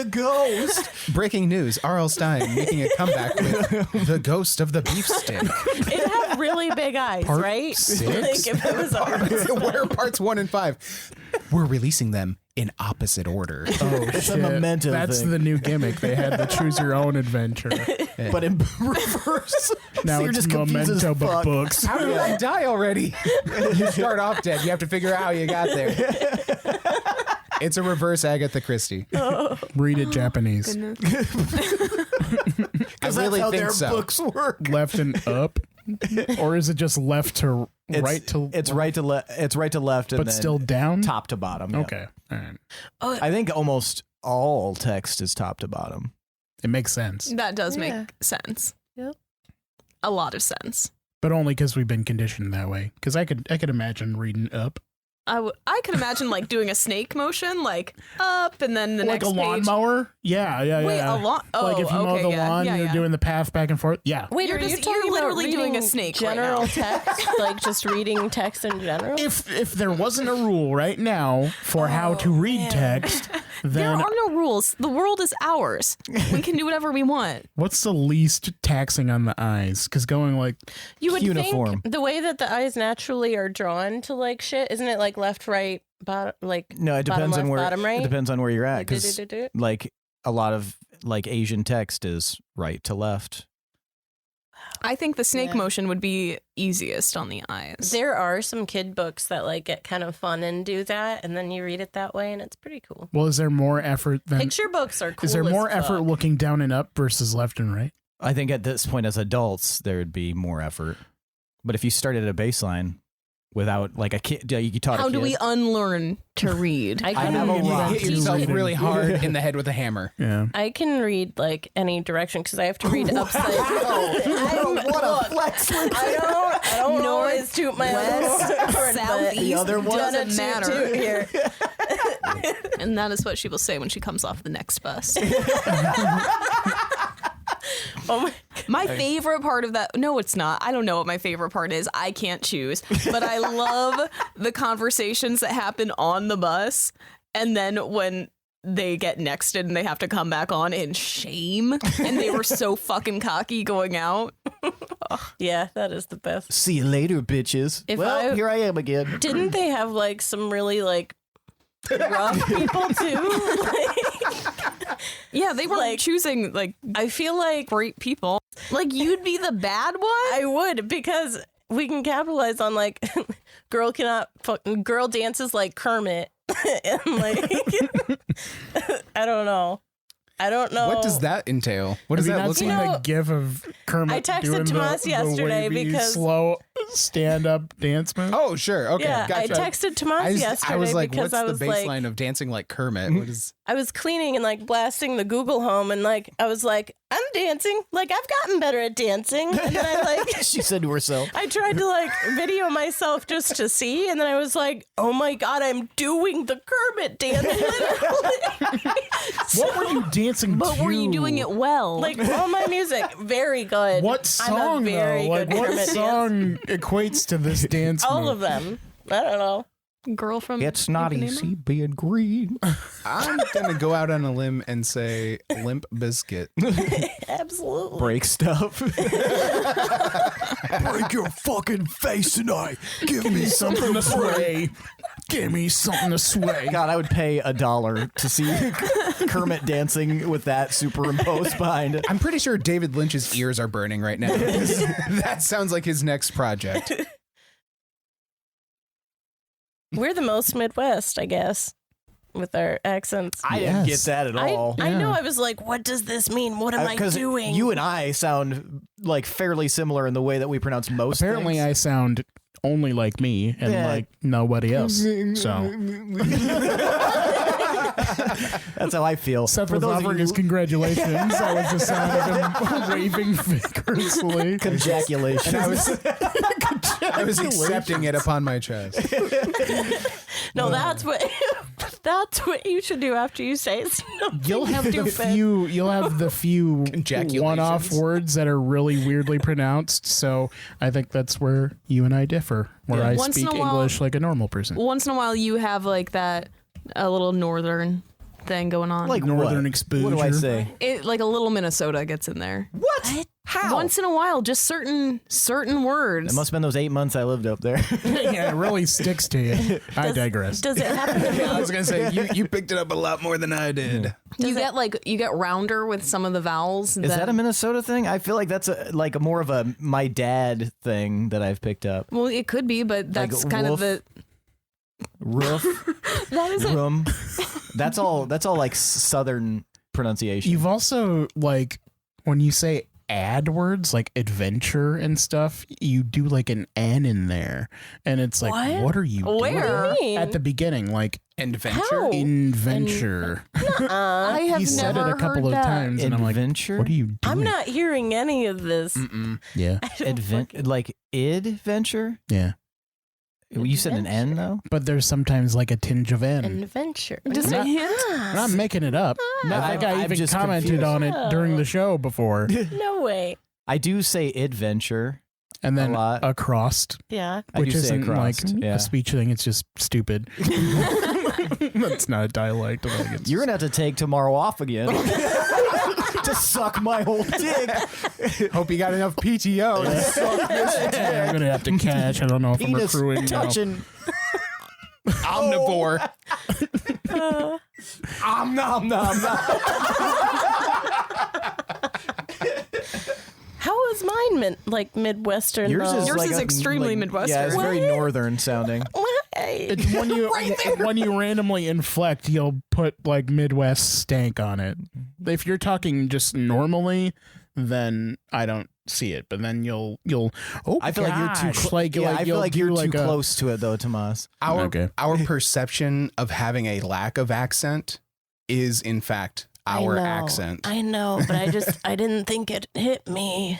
Ghost. Breaking news: R.L. Stein making a comeback with the ghost of the beef stick. It had really big eyes, Part right? 6? Like if it was ours. Where are parts 1 and 5? We're releasing them in opposite order. Oh, It's a shit. memento That's thing. the new gimmick. They had the choose your own adventure. But in reverse. Now So you're it's just confused as memento but fuck. books. How did I die already? You start off dead. You have to figure out how you got there. It's a reverse Agatha Christie. Read it Japanese. I That's really how think their so. books work. Left and up, or is it just left to right to? It's right to left. It's right to left, and but then still down. top to bottom. Yeah. Okay, all right. I think almost all text is top to bottom. It makes sense, That does Yeah. make sense. Yep. A lot of sense. but only because we've been conditioned that way. Because I could imagine reading up I could imagine like doing a snake motion, like up and then the like next a page. lawnmower. Yeah. Wait, a lawn? Oh, like if you mow okay, the yeah, lawn, yeah, you're yeah. doing the path back and forth. Yeah. Wait, You're are you just- talking you're literally about doing a reading snake right general now. text, like just reading text in general. If there wasn't a rule right now for how to read text, There then are no rules. The world is ours. We can do whatever we want. what's the least taxing on the eyes? Because going like You would Cuneiform. think the way that the eyes naturally are drawn to like shit, isn't it like left, right, bottom, like No, it bottom depends on left, where. bottom right? It depends on where you're at, Like, because do-do-do-do? like a lot of like Asian text is right to left. I think the snake Yeah. motion would be easiest on the eyes. There are some kid books that like get kind of fun and do that, and then you read it that way, and it's pretty cool. well, is there more effort than Picture books are cool. is there as more fuck. effort looking down and up versus left and right? I think at this point as adults there would be more effort, but if you started at a baseline without like a kid, you taught. How a do kid, we unlearn to read? I I can have a You rock. hit yourself really hard in the head with a hammer. Yeah. I can read like any direction because I have to read upside down. what a flex! I don't North, always toot my west, own horn, south, but east, other one done a doesn't matter. toot here. And that is what she will say when she comes off the next bus. Oh my, My favorite part of that, no, it's not. I don't know what my favorite part is. I can't choose. But I love the conversations that happen on the bus. And then when they get nexted and they have to come back on in shame. And they were so fucking cocky going out. Yeah, that is the best. See you later, bitches. Here I am again. Didn't they have like some really like rough people too? Yeah, they were Like- choosing like I feel like great people. Like you'd be the bad one? I would, because we can capitalize on like girl dances like Kermit and like I don't know. What does that entail? What does Have you that not look seen like? the gif of Kermit I texted doing Tomas the yesterday wavy, because- slow stand-up dance move? Oh, sure. Okay, Yeah, gotcha. I texted Tomas yesterday I was like, because what's I was the like, baseline of dancing like Kermit? What is? I was cleaning and like blasting the Google Home and like I was like, I'm dancing. Like I've gotten better at dancing. And then I like She said to herself. I tried to like video myself just to see, and then I was like, oh my god, I'm doing the Kermit dance literally. What were you dancing to? But were you doing it well? Like all my music, very good. What song, I'm a very though? Like, good what Kermit dance. song equates to this dance All move? of them. I don't know. girl from It's not Ipanema? easy being green. I'm gonna go out on a limb and say Limp Bizkit. Absolutely. Break stuff. Break your fucking face tonight. Give me Something to sway. Give me something to sway. God, I would pay $1 to see Kermit dancing with that superimposed behind it. I'm pretty sure David Lynch's ears are burning right now. That sounds like his next project. We're the most Midwest, I guess, with our accents. I didn't get Yes. that at all. I know. Yeah. I was like, what does this mean? What am I Because doing? you and I sound like fairly similar in the way that we pronounce most Apparently, things. I sound only like me and Yeah. like nobody else. So That's how I feel. Seth For was those of offering you- his congratulations. That was the sound of him waving vigorously. Congratulations. I was accepting it upon my chest. no, that's what you should do after you say something You'll have the stupid. few Ejaculations. one-off words that are really weirdly pronounced. So I think that's where you and I differ. Where Yeah. I Once in speak a while- English like a normal person. Once in a while, you have like that a little northern thing going on. like Northern what? exposure. What do I say? it, like a little Minnesota gets in there. What? How? Once in a while, just certain words. It must have been those 8 months I lived up there. Yeah, it really sticks to you. I digress. Does it happen to I me? was gonna say you picked it up a lot more than I did. you get rounder with some of the vowels. Is that a Minnesota thing? I feel like that's a more of a my dad thing that I've picked up. Well, it could be, but that's Like kind wolf? of the. Roof, That is a room. That's all like southern pronunciation. You've also, like, when you say add words like adventure and stuff, you do like an N in there. And it's like, what are you Where? doing? At the beginning, like, Adventure. How? inventure. I have He said never it a couple heard of that. times, and I'm like, Adventure? what are you doing? I'm not hearing any of this. Mm-mm. Yeah, Like adventure? yeah. You said an N though? But there's sometimes like a tinge of N. Adventure. Does Not- it hint? I'm not making it up. I think I I'm even just commented confused. on it during the show before. No way. I do say adventure. And then A lot. across, Yeah. I which do say isn't like across. Yeah. a speech thing. It's just stupid. That's not a dialect. Like, it's You're gonna have to take tomorrow off again to suck my whole dick. Hope you got enough PTO. to suck this Yeah, I'm gonna have to cash. I don't know if I'm Penis accruing now. touching. omnivore. Om nom nom nom. How is mine like Midwestern? Yours though? is Yours like is extremely Midwestern. Yeah, it's very northern sounding. Why? It's when you randomly inflect, you'll put like Midwest stank on it. If you're talking just normally, then I don't see it. But then you'll. Oh, I feel like you're too. gosh, like, I feel you'll like do you're like too a- close to it though, Tomas. Our perception of having a lack of accent is in fact our I know. accent. I know, but I didn't think it hit me.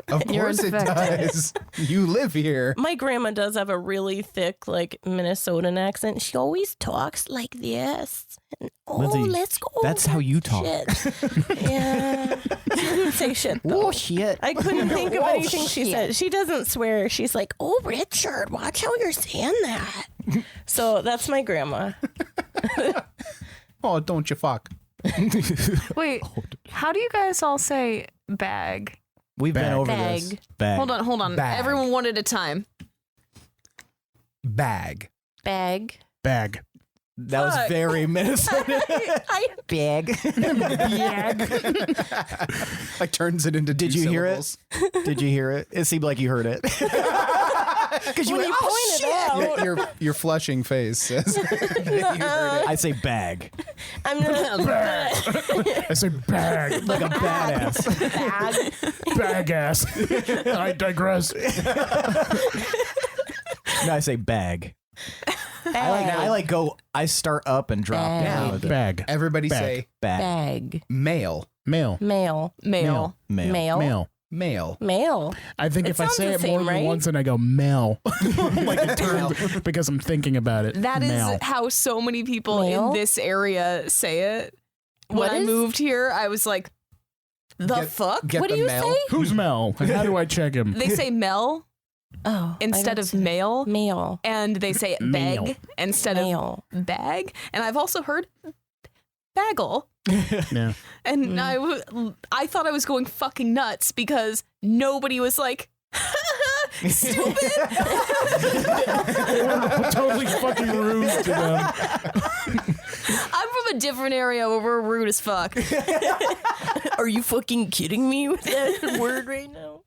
Of course it does. You live here. My grandma does have a really thick, like, Minnesotan accent. She always talks like this. And, Lindsey, let's go. that's how you talk. Shit. Yeah. She didn't say shit, though. Oh shit! I couldn't think of Whoa, anything she said. She doesn't swear. She's like, oh, Richard, watch how you're saying that. So that's my grandma. Oh, don't you fuck. Wait, how do you guys all say bag? We've been over Bag. this. Bag. Hold on. Bag. Everyone one at a time. Bag. Bag. Bag. That was very Minnesota. Bag. Like turns it into Did two you hear it? syllables. Did you hear it? It seemed like you heard it. Because When you pointed out, Your flushing face says that you heard it. I say bag. I'm not I say bag. Like a badass. bag. Bag ass. I digress. No, I say bag. I start up and drop Bag. down. with it. Bag. Everybody Bag. say Bag. Bag. male. Male. Male. Male. Male. Male. Male. Male. Male. I think It if I sounds say the it more same, than right? once, and I go male, like a term, because I'm thinking about it. That is Male. how so many people Male? in this area say it. When What I is- moved here, I was like, the Get- fuck? Get What the do you male. say? Who's Mel? And how do I check him? They say Mel Oh. instead of male, male. and they say Male. bag instead Male. of bag. And I've also heard bagel. Yeah. And I thought I was going fucking nuts because nobody was like, stupid. Totally fucking rude to them. I'm from a different area where we're rude as fuck. Are you fucking kidding me with that word right now?